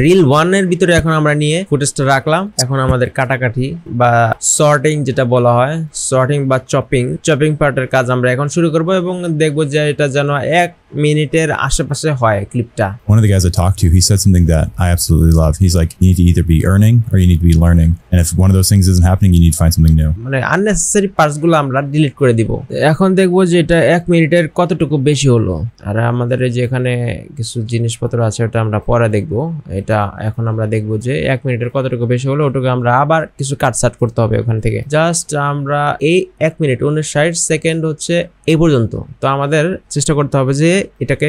রিল 1 এর ভিতরে এখন আমরা নিয়ে ফুটেজটা রাখলাম। এখন আমাদের কাটাকাটি বা সর্টিং যেটা বলা হয়, সর্টিং বা চপিং পার্টের কাজ আমরা এখন শুরু করব এবং দেখবো যে এটা যেন এক মিনিটের আশেপাশে হয় ক্লিপটা। One of the guys I talked to, he said something that I absolutely love. He's like, you need to either be earning or you need to be learning. And if one of those things isn't happening, you need to find something new. মানে unnecessary parts গুলো আমরা delete করে দিব। এখন দেখবো যে এটা 1 মিনিটের কতটুকু বেশি হলো। আর আমাদের এই যে এখানে কিছু জিনিসপত্র আছে ওটা আমরা পরে দেখবো। এটা এখন আমরা দেখবো যে 1 মিনিটের কতটুকু বেশি হলো, ওটাকে আমরা আবার কিছু কাটছাট করতে হবে ওখান থেকে। জাস্ট আমরা এই 1 মিনিট 59 সেকেন্ড হচ্ছে এই পর্যন্ত। তো আমাদের চেষ্টা করতে হবে যে এটাকে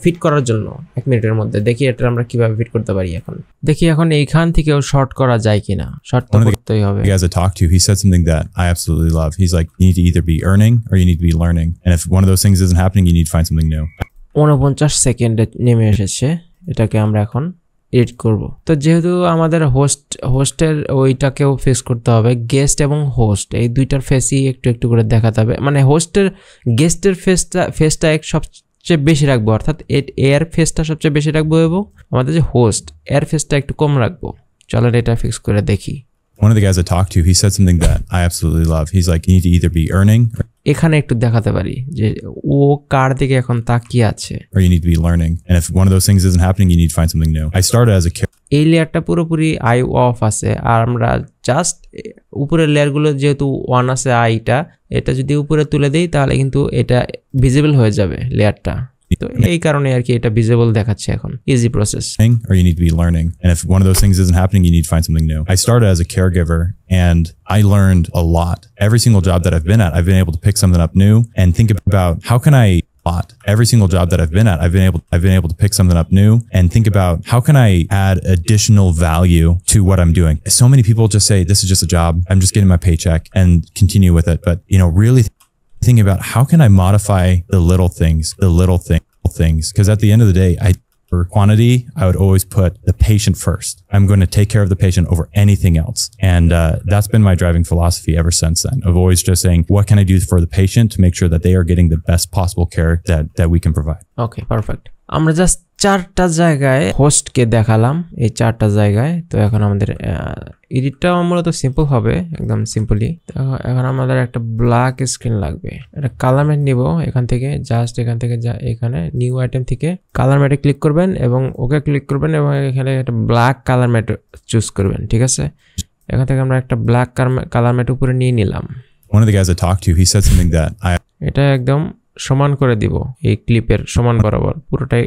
ফিট করার জন্য 1 মিনিটের মধ্যে। দেখি এটা আমরা কিভাবে ফিট করতে পারি। এখন দেখি এখন এইখান থেকেও শর্ট করা যায় কিনা। শর্ট তো করতেই হবে। The guys I talked to, he said something that I absolutely love. He's like, you need to either be earning or you need to be learning. And if one of those things isn't happening, you need to find something new. 49 সেকেন্ডে নেমে এসেছে। এটাকে আমরা এখন edit করব। তো যেহেতু আমাদের হোস্টের ওইটাকেও ফিক্স করতে হবে, গেস্ট এবং হোস্ট এই দুইটার ফেসই একটু একটু করে দেখাতে হবে। মানে গেস্টের ফেসটা সবচেয়ে বেশি রাখবো, অর্থাৎ এর ফেসটা সবচেয়ে বেশি রাখবো এবং আমাদের যে হোস্ট এর ফেসটা একটু কম রাখবো। চলো এটা ফিক্স করে দেখি। One of the guys I talked to, he said something that I absolutely love. He's like, you need to either be earning এখানে একটু দেখাতে পারি যে ও কার দিকে এখন তাকিয়ে আছে, or you need to be learning. And if one of those things isn't happening, you need to find something new. I started as a এই লেয়ারটা পুরোপুরি আই অফ আছে, আর আমরা জাস্ট উপরের লেয়ারগুলো যেহেতু অন আছে আইটা, এটা যদি উপরে তুলে দিই তাহলে কিন্তু এটা ভিজিবল হয়ে যাবে লেয়ারটা। তো এই কারণে আর কি এটা ভিজিবল দেখাচ্ছে এখন। Easy process. or you need to be learning. And if one of those things isn't happening, you need to find something new. I started as a caregiver and I learned a lot. Every single job that I've been at, I've been able to pick something up new and think about how can I every single job that I've been at, I've been able to pick something up new and think about how can I add additional value to what I'm doing. So many people just say, this is just a job. I'm just getting my paycheck and continue with it. But, you know, really thinking about how can I modify the little things. Because at the end of the day, for quantity, I would always put the patient first. I'm going to take care of the patient over anything else. And that's been my driving philosophy ever since then, of always just saying, what can I do for the patient to make sure that they are getting the best possible care that we can provide. Okay, perfect. আমরা just 4টা জায়গায় হোস্টকে দেখালাম, এই 4টা জায়গায়। তো এখন আমাদের এডিটটা মূলত সিম্পল হবে, একদম সিম্পলি। এখন আমাদের একটা ব্ল্যাক স্ক্রিন লাগবে। একটা কালার ম্যাট নিব এখান থেকে, জাস্ট এখান থেকে এখানে নিউ আইটেম থেকে কালার ম্যাটে ক্লিক করবেন এবং ওকে ক্লিক করবেন এবং এখানে একটা ব্ল্যাক কালার ম্যাট চুজ করবেন। ঠিক আছে, এখান থেকে আমরা একটা ব্ল্যাক কালার ম্যাট উপরে নিয়ে নিলাম। One of the guys I talked to, he said something that এটা একদম সমান করে দিব, এই ক্লিপের সমান বরাবর পুরোটাই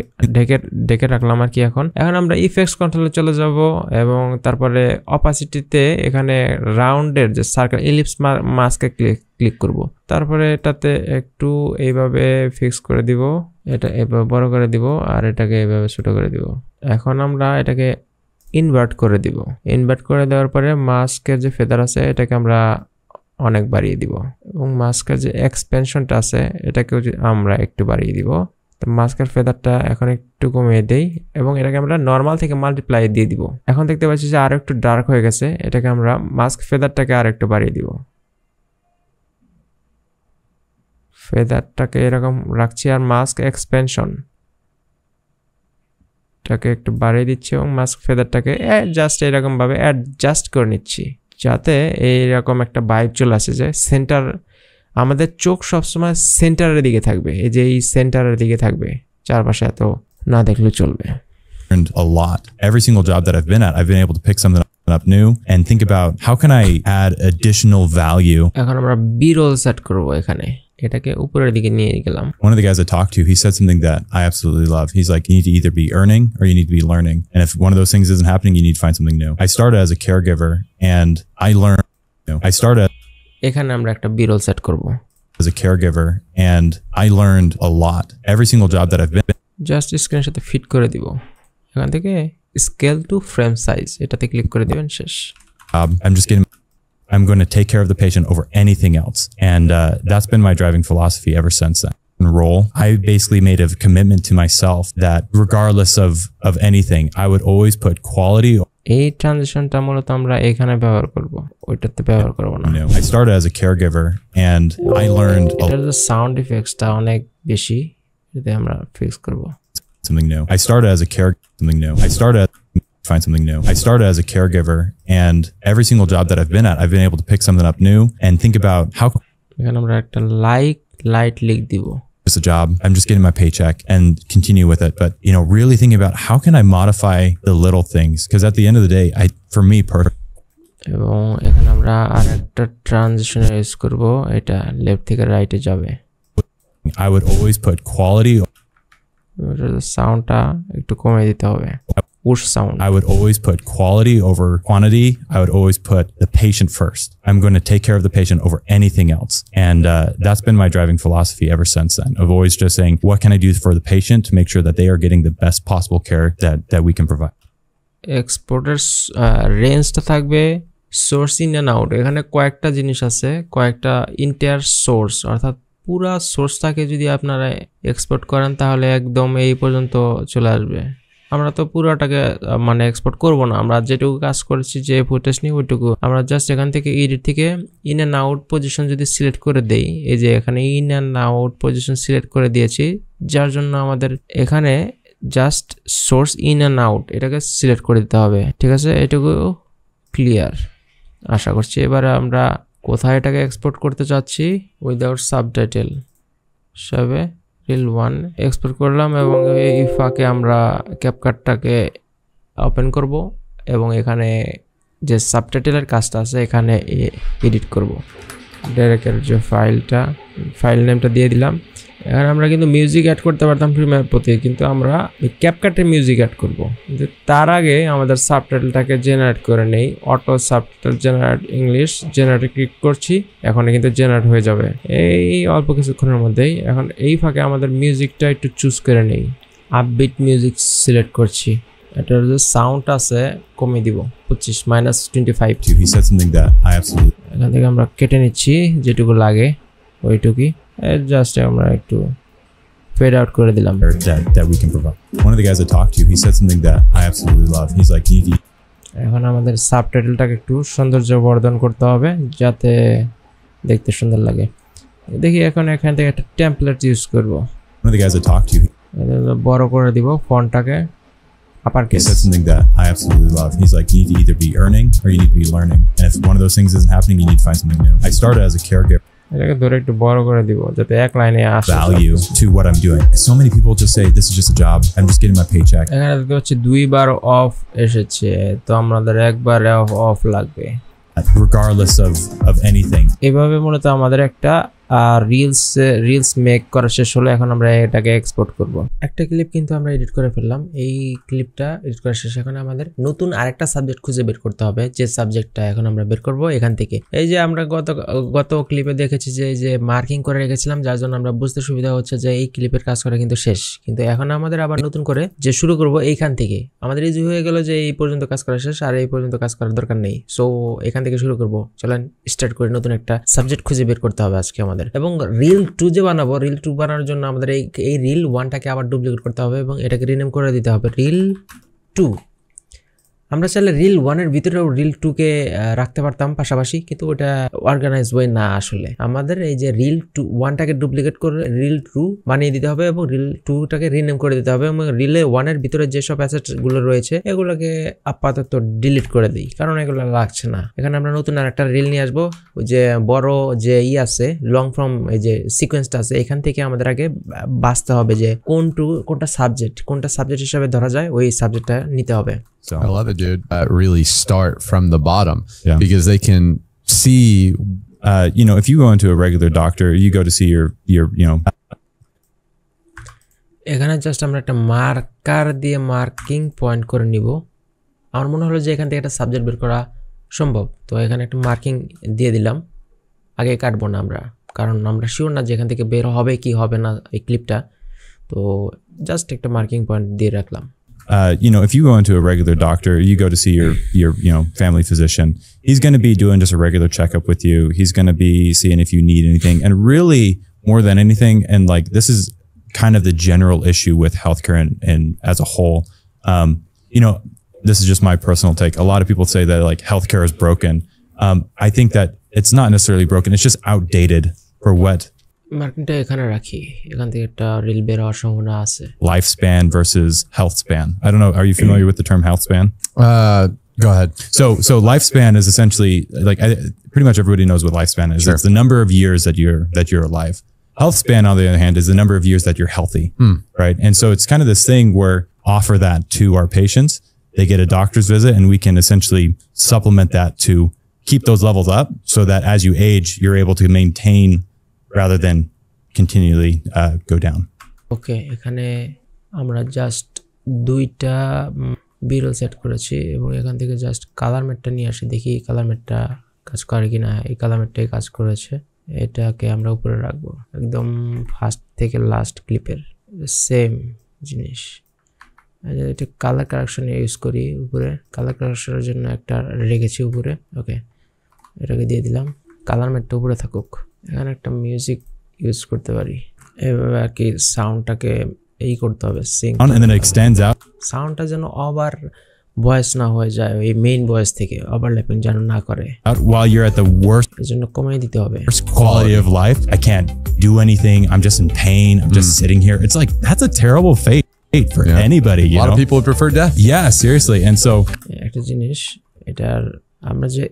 ঢেকে রাখলাম আর কি। এখন আমরা ইফেক্টস কন্ট্রোলে চলে যাব এবং তারপরে অপাসিটিতে এখানে রাউন্ডের যে সার্কেল এলিপস মাস্কে ক্লিক করব। তারপরে এটাতে একটু এইভাবে ফিক্স করে দিব, এটা এভাবে বড় করে দিব আর এটাকে এইভাবে ছোট করে দিব। এখন আমরা এটাকে ইনভার্ট করে দিব। ইনভার্ট করে দেওয়ার পরে মাস্কের যে ফেদার আছে এটাকে আমরা অনেক বাড়িয়ে দিব এবং মাস্কের যে এক্সপেনশনটা আছে এটাকেও আমরা একটু বাড়িয়ে দিব। তো মাস্কের ফেদারটা এখন একটু কমিয়ে দেই এবং এটাকে আমরা নর্মাল থেকে মাল্টিপ্লাই দিয়ে দিব। এখন দেখতে পাচ্ছি যে আরো একটু ডার্ক হয়ে গেছে, এটাকে আমরা মাস্ক ফেদারটাকে আর একটু বাড়িয়ে দিব। ফেদারটাকে এরকম রাখছি আর মাস্ক এক্সপেনশনটাকে একটু বাড়িয়ে দিচ্ছি এবং মাস্ক ফেদারটাকে জাস্ট এরকম ভাবে অ্যাডজাস্ট করে নিচ্ছি যাতে এইরকম একটা ভাইব চলে আসে যে সেন্টার, আমাদের চোখ সবসময় সেন্টারের দিকে থাকবে, এই যে এই সেন্টারের দিকে থাকবে, চারপাশে এত না দেখলে চলবে। A lot. Every single job that I've been at, I've been able to pick something up new and think about how can I add additional value. এখন আমরা বি-রোল সেট করব এখানে, এটাকে উপরের দিকে নিয়ে গেলাম। One of the guys I talked to, he said something that I absolutely love. He's like, you need to either be earning or you need to be learning. And if one of those things isn't happening, you need to find something new. I started as a caregiver and এখানে আমরা একটা B-role set করব as a caregiver and I learned a lot. Every single job that I've been just স্ক্রিনের সাথে fit করে দিব। এখান থেকে স্কেল টু ফ্রেম সাইজ এটাতে ক্লিক করে দিবেন, শেষ। I'm going to take care of the patient over anything else. And that's been my driving philosophy ever since then. Role, I basically made a commitment to myself that regardless of anything, I would always put quality. এই ট্রানজিশনটা মূলত আমরা এখানে ব্যবহার করব, ওইটাতে ব্যবহার করব না। I started as a caregiver and I learned এটার যে সাউন্ড ইফেক্টসটা অনেক বেশি, এটাতে আমরা ফিক্স করব something new. I started as a find something new. I started as a caregiver and every single job that I've been at, I've been able to pick something up new and think about how এখানে আমরা একটা light লিখ দিব। just a job. I'm just getting my paycheck and continue with it. But, you know, really thinking about how can I modify the little things? Because at the end of the day, for me personally, এবং এখানে আমরা আরেকটা transition use করব, এটা left থেকে রাইটে যাবে। I would always put quality. সাউন্ডটা একটু কমে দিতে হবে, push sound. I would always put quality over quantity. I would always put the patient first. I'm going to take care of the patient over anything else. And that's been my driving philosophy ever since then, of always just saying, what can I do for the patient to make sure that they are getting the best possible care that we can provide? এক্সপোর্টের রেঞ্জটা থাকবে source in and out. এখানে কয়েকটা জিনিস আছে, কয়েকটা entire source, অর্থাৎ পুরা সোর্সটাকে যদি আপনারা এক্সপোর্ট করেন তাহলে একদম এই পর্যন্ত চলে আসবে। আমরা তো পুরোটাকে মানে এক্সপোর্ট করব না, আমরা যেটুকু কাজ করেছি যে ফুটেজ নিয়ে ওইটুকু আমরা জাস্ট এখান থেকে এডিট থেকে ইন অ্যান্ড আউট পজিশন যদি সিলেক্ট করে দেই, এই যে এখানে in and out position select করে দিয়েছি, যার জন্য আমাদের এখানে just source in and out এটাকে সিলেক্ট করে দিতে হবে। ঠিক আছে, এটুকু ক্লিয়ার আশা করছি। এবারে আমরা কোথায় এটাকে এক্সপোর্ট করতে চাচ্ছি, উইদাউট সাবটাইটেল হিসাবে রিল 1 এক্সপোর্ট করলাম এবং এই ফাঁকে আমরা ক্যাপকাটটাকে ওপেন করব এবং এখানে যে সাবটাইটেলের কাজটা আছে এখানে এডিট করব। ডাইরেক্টের যে ফাইল নেমটা দিয়ে দিলাম। এখানে আমরা কিন্তু মিউজিক অ্যাড করতে পারতাম প্রিমিয়ার প্রতি, কিন্তু আমরা ক্যাপকাটে মিউজিক অ্যাড করব। কিন্তু তার আগে আমাদের সাবটাইটেলটাকে জেনারেট করে নেই। অটো সাবটাইটেল জেনারেট ইংলিশ জেনারেটে ক্লিক করছি, এখন কিন্তু জেনারেট হয়ে যাবে এই অল্প কিছুক্ষণের মধ্যেই। এখন এই ফাঁকে আমাদের মিউজিকটা একটু চুজ করে নেই, আপবিট মিউজিক সিলেক্ট করছি। এটার যে সাউন্ড আছে কমিয়ে দিব 25 -25। He said something that I absolutely. এখান থেকে আমরা কেটে নিচ্ছি যেটুকু লাগে ওইটুকুই, জাস্ট আমরা একটু ফেড আউট করে দিলাম। That we can provide. One of the guys I talked to, he said something that I absolutely love. He's like, এখন আমাদের সাবটাইটেলটাকে একটু সৌন্দর্য বর্ধন করতে হবে যাতে দেখতে সুন্দর লাগে। দেখি এখন এখান থেকে একটা টেমপ্লেট ইউজ করব। One of the guys I talked to, বড় করে দিব ফন্টটাকে আপার he case. said something that I absolutely love. He's like, you need to either be earning or you need to be learning. And if one of those things isn't happening, you need to find something new. I started as a caregiver. এটাকে ধরে একটু বড় করে দিব যাতে এক লাইনে আসে value to what I'm doing. So many people just say this is just a job. I'm just getting my paycheck. এখানে দেখতে পাচ্ছি 2 বার অফ এসেছে, তো আমাদের একবার অফ লাগবে Regardless of anything. এইভাবে মূলত আমাদের একটা রিলস মেক করা শেষ হলো। এখন আমরা এটাকে এক্সপোর্ট করব। একটা ক্লিপ কিন্তু আমরা এডিট করে ফেললাম। এই ক্লিপটা এডিট করা শেষ, এখন আমাদের নতুন আরেকটা সাবজেক্ট খুঁজে বের করতে হবে। যে সাবজেক্টটা এখন আমরা বের করব এখান থেকে। এই যে আমরা গত ক্লিপে দেখেছি যে এই যে মার্কিং করে রেখেছিলাম, যার জন্য আমরা বুঝতে সুবিধা হচ্ছে যে এই ক্লিপের কাজ করা কিন্তু শেষ। কিন্তু এখন আমাদের আবার নতুন করে যে শুরু করব এইখান থেকে। আমাদের ইজি হয়ে গেল যে এই পর্যন্ত কাজ করা শেষ আর এই পর্যন্ত কাজ করার দরকার নেই। সো এখান থেকে শুরু করব। চলেন স্টার্ট করে নতুন একটা সাবজেক্ট খুঁজে বের করতে হবে আজকে আমাদের। এবং রিল 2 যে বানাবো, রিল 2 বানানোর জন্য আমাদের এই রিল 1টাকে আবার ডুপ্লিকেট করতে হবে এবং এটাকে রিনেম করে দিতে হবে রিল 2। আমরা চাইলে রিল 1 এর ভিতরেও রিল 2 কে রাখতে পারতাম পাশাপাশি, কিন্তু ওটা অর্গানাইজ ওয়ে না। আসলে আমাদের এই যে রিল 1টাকে ডুপ্লিকেট করে রিল 2 বানিয়ে দিতে হবে এবং রিল 2টাকে রিনেম করে দিতে হবে এবং রিল 1 এর ভিতরে যেসব অ্যাসেট গুলো রয়েছে এগুলোকে আপাতত ডিলিট করে দিই, কারণ এগুলো লাগছে না। এখানে আমরা নতুন আরেকটা রিল নিয়ে আসবো। যে বড় যে আছে লং ফর্ম এই যে সিকোয়েন্সটা আছে, এখান থেকে আমাদের আগে বাছতে হবে যে কোনটা সাবজেক্ট হিসেবে ধরা যায়, ওই সাবজেক্টটা নিতে হবে। So I love it, dude. Really start from the bottom because they can see. You know, if you go into a regular doctor, you go to see your you know. এখানে just আমরা একটা marker দিয়ে marking point করে নিব। আমার মনে হলো যে এখান থেকে একটা সাবজেক্ট বের করা সম্ভব, তো এখানে একটা মার্কিং দিয়ে দিলাম। আগে কাটবো না আমরা, কারণ আমরা শিওর না যে এখান থেকে বের হবে কি হবে না এই ক্লিপটা, তো জাস্ট একটা মার্কিং পয়েন্ট দিয়ে রাখলাম। You know, if you go into a regular doctor, you go to see your you know family physician. He's going to be doing just a regular checkup with you. He's going to be seeing if you need anything, and really more than anything, and like this is kind of the general issue with healthcare and as a whole. You know, this is just my personal take. A lot of people say that like healthcare is broken. I think that it's not necessarily broken. It's just outdated for what. মার্কিংটা এখানে রাখি, এখান থেকে একটা reel বের হওয়ার সম্ভাবনা আছে। Lifespan versus health span. I don't know. Are you familiar with the term health span? Go ahead. So lifespan is essentially like pretty much everybody knows what lifespan is. Sure. It's the number of years that you're alive. Health span, on the other hand, is the number of years that you're healthy, right? And so it's kind of this thing where offer that to our patients. They get a doctor's visit and we can essentially supplement that to keep those levels up so that as you age, you're able to maintain rather than continually go down. ওকে, এখানে আমরা just দুইটা বিরল set করেছি এবং এখান থেকে just colour ম্যাটটা নিয়ে আসি, দেখি কালার ম্যাটটা কাজ করে কিনা। এই কালার ম্যাটটাই কাজ করেছে, এটাকে আমরা উপরে রাখবো একদম ফার্স্ট থেকে লাস্ট ক্লিপের সেম জিনিস। এটা কালার কারেকশন ইউজ করি উপরে, কালার কারেকশনের জন্য একটা রেখেছি উপরে। ওকে, এটাকে দিয়ে দিলাম, কালার ম্যাটটা উপরে থাকুক। এখানে একটা মিউজিক ইউজ করতে পারি, এভাবে আর কি সাউন্ডটাকে এই করতে হবে sync, And then it extends out. সাউন্ডটা যেন ওভার ভয়েস না হয়ে যায়, ওই মেইন ভয়েস থেকে ওভারল্যাপিং যেন না করে, While you're at the worst এর জন্য কমিয়ে দিতে হবে। quality of life. I can't do anything. I'm just in pain. I'm just sitting here. It's like, that's a terrible fate for anybody. A You lot know? of people would prefer death. Yeah, seriously. And so একটা জিনিস, এটার আমরা যে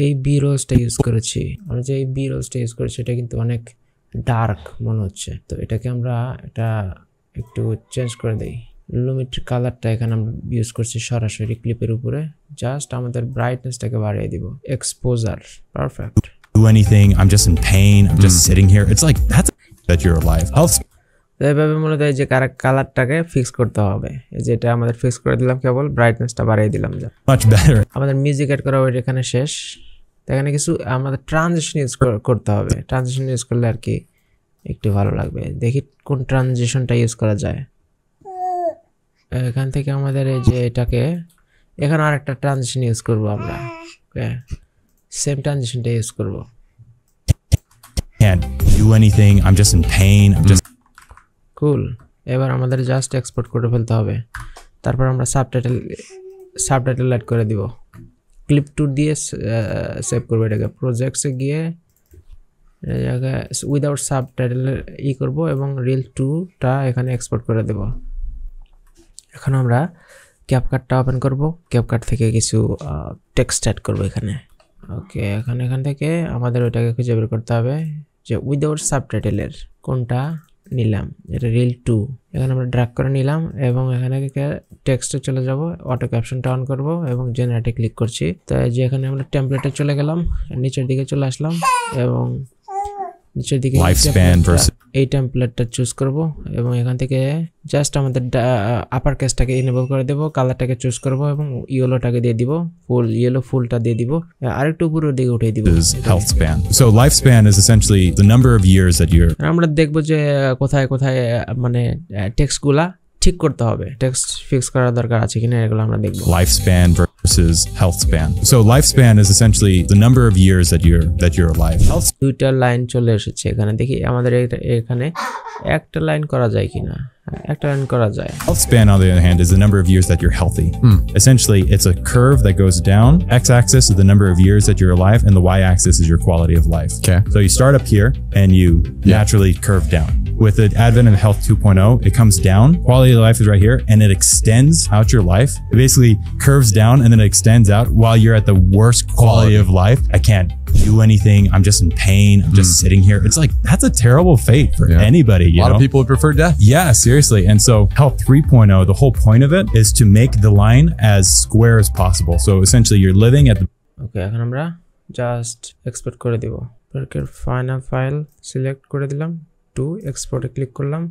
এই B রোলসটা use করেছি, আমরা যে এই বি রোলসটা ইউজ করেছি এটা কিন্তু অনেক ডার্ক মনে হচ্ছে, তো এটাকে আমরা এটা একটু চেঞ্জ করে দেই। লুমিট কালারটা এখানে আমরা ইউজ করছি সরাসরি ক্লিপের উপরে, জাস্ট আমাদের ব্রাইটনেসটাকে বাড়িয়ে দিব, exposure perfect. do anything. I'm just in pain. I'm just sitting here. It's like, that's that you're alive. Health তো এইভাবে মনে হয় যে কালারটাকে ফিক্স করতে হবে, যেটা আমাদের ফিক্স করে দিলাম, কেবল ব্রাইটনেসটা বাড়িয়ে দিলাম। much better. আমাদের মিউজিক এড করা ওইটা এখানে শেষ। এখানে কিছু আমাদের ট্রানজিশন ইউজ করতে হবে, ট্রানজিশন ইউজ করলে আর কি একটু ভালো লাগবে। দেখি কোন ট্রানজিশনটা ইউজ করা যায়। এখান থেকে আমাদের এই যে এটাকে এখানে আরেকটা ট্রানজিশন ইউজ করব আমরা, ওকে সেম ট্রানজিশনটা ইউজ করব। Can't do anything. I'm just in pain. I'm just কুল। এবার আমাদের জাস্ট এক্সপোর্ট করে ফেলতে হবে, তারপর আমরা সাবটাইটেল অ্যাড করে দিব। ক্লিপ টু দিয়ে সেভ করবো এটাকে, প্রজেক্টসে গিয়ে জায়গায় উইদাউট সাবটাইটেল করব এবং রিল 2টা এখানে এক্সপোর্ট করে দেব। এখন আমরা ক্যাপকাটটা ওপেন করব, ক্যাপকাট থেকে কিছু টেক্সট অ্যাড করব এখানে। ওকে, এখান থেকে আমাদের ওইটাকে খুঁজে বের করতে হবে যে উইদাউট সাবটাইটেলের কোনটা নিলাম, এটা রিল 2। এখানে আমরা ড্র্যাগ করে নিলাম এবং এখানে টেক্সটে চলে যাব, অটো ক্যাপশনটা অন করব এবং জেনারেটে ক্লিক করছি। তো যে এখানে আমরা টেমপ্লেটে চলে গেলাম, নিচের দিকে চলে আসলাম এবং নিচের দিকে Lifespan versus এই টেমপ্লেটটা চুজ করব এবং এখান থেকে জাস্ট আমাদের আপার কেসটাকে এনেবল করে দেব, কালারটাকে চুজ করব এবং ইয়েলোটাকে দিয়ে দিব, ফুল ইয়েলো ফুলটা দিয়ে দিব, আরেকটু উপরের দিকে উঠিয়ে দিব। health span. So lifespan is essentially the number of years that you're আমরা দেখব যে কোথায় কোথায় মানে টেক্সটগুলা ঠিক করতে হবে, টেক্সট ফিক্স করার দরকার আছে কিনা এগুলো আমরা দেখব। lifespan versus health span. So lifespan is essentially the number of years that you're alive. Health দুইটা লাইন চলে এসেছে এখানে, দেখি আমাদের এখানে একটা লাইন করা যায় কিনা। একটা লাইন করা যায়। Health span, on the other hand, is the number of years that you're healthy. Essentially, it's a curve that goes down. X-axis is the number of years that you're alive, and the Y-axis is your quality of life. Okay. So you start up here, and you naturally curve down. With the advent of Health 2.0, it comes down. Quality of life is right here, and it extends out your life. It basically curves down, and then it extends out while you're at the worst quality of life. I can't do anything. I'm just in pain. I'm just sitting here. It's like, that's a terrible fate for anybody. A lot of people would prefer death. Yeah, seriously. And so Health 3.0, the whole point of it is to make the line as square as possible. So essentially you're living at the... ওকে, এখন আমরা just export করে দিব। Final file select করে দিলাম, two এক্সপোর্টে click করলাম,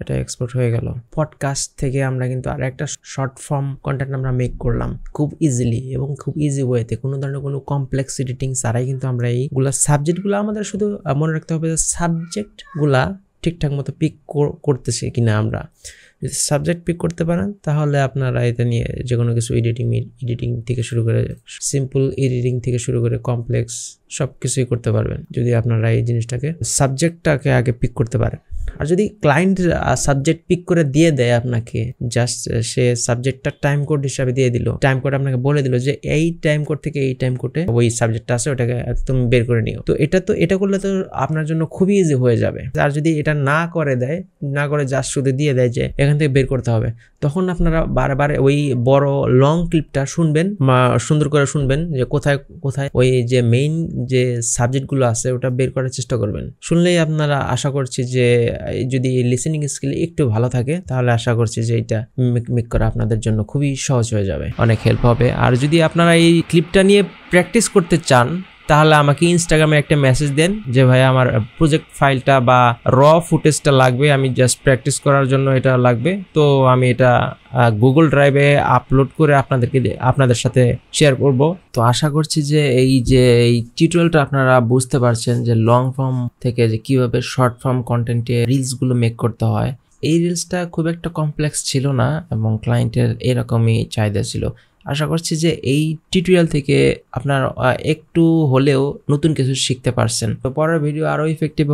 এটা export হয়ে গেল। পডকাস্ট থেকে আমরা কিন্তু আর একটা শর্ট ফর্ম কন্টেন্ট আমরা মেক করলাম খুব ইজিলি এবং খুব ইজি ওয়েতে, কোনো ধরনের কোনো কমপ্লেক্স এডিটিং ছাড়াই কিন্তু আমরা এইগুলা সাবজেক্টগুলো আমাদের শুধু মনে রাখতে হবে যে সাবজেক্টগুলা ঠিকঠাক মতো পিক করতেছি কিনা। আমরা যদি সাবজেক্ট পিক করতে পারেন তাহলে আপনারা এটা নিয়ে যে কোনো কিছু এডিটিং থেকে শুরু করে সিম্পল এডিটিং থেকে শুরু করে কমপ্লেক্স সব কিছুই করতে পারবেন যদি আপনারা এই জিনিসটাকে সাবজেক্টটাকে আগে পিক করতে পারেন। আর যদি ক্লায়েন্ট সাবজেক্ট পিক করে দিয়ে দেয় আপনাকে, জাস্ট সে সাবজেক্টটা টাইম কোড হিসাবে দিয়ে দিল, টাইম কোড আপনাকে বলে দিল যে এই টাইম কোড থেকে এই টাইম কোডে ওই সাবজেক্টটা আছে, ওটাকে তুমি বের করে নিও। তো এটা করলে তো আপনার জন্য খুবই ইজি হয়ে যাবে। আর যদি এটা না করে দেয়, না করে জাস্ট শুধু দিয়ে দেয় যে এখান থেকে বের করতে হবে, তখন আপনারা বারবার ওই বড় লং ক্লিপটা শুনবেন, সুন্দর করে শুনবেন যে কোথায় কোথায় ওই যে মেইন যে সাবজেক্টগুলো আছে ওটা বের করার চেষ্টা করবেন। শুনলেই আপনারা আশা করছি যে যদি লিসেনিং স্কিল একটু ভালো থাকে তাহলে আশা করছি যে এটা মিক করা আপনাদের জন্য খুবই সহজ হয়ে যাবে, অনেক হেল্প হবে। আর যদি আপনারা এই ক্লিপটা নিয়ে প্র্যাকটিস করতে চান তাহলে আমাকে ইনস্টাগ্রামে একটা মেসেজ দেন যে ভাই আমার প্রজেক্ট ফাইলটা বা র ফুটেজটা লাগবে, আমি জাস্ট প্র্যাকটিস করার জন্য এটা লাগবে। তো আমি এটা গুগল ড্রাইভে আপলোড করে আপনাদের সাথে শেয়ার করব। তো আশা করছি যে এই টিউটোরিয়ালটা আপনারা বুঝতে পারছেন যে লং ফর্ম থেকে যে কিভাবে শর্ট ফর্ম কন্টেন্টে রিলসগুলো মেক করতে হয়। এই রিলসটা খুব একটা কমপ্লেক্স ছিল না এবং ক্লায়েন্টের এরকমই চাহিদা ছিল। আশা করছি যে এই টিউটোরিয়াল থেকে আপনার একটু হলেও নতুন কিছু শিখতে পারছেন। তো পরের ভিডিও আরো ইফেক্টিভ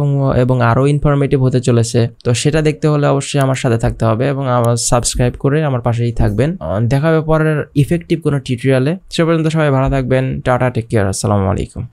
এবং আরো ইনফরমেটিভ হতে চলেছে। তো সেটা দেখতে হলে অবশ্যই আমার সাথে থাকতে হবে এবং আমার সাবস্ক্রাইব করে আমার পাশেই থাকবেন। দেখা হবে পরের ইফেক্টিভ কোনো টিউটোরিয়ালে। সে পর্যন্ত সবাই ভালো থাকবেন। টাটা, টেক কেয়ার, আসসালামু আলাইকুম।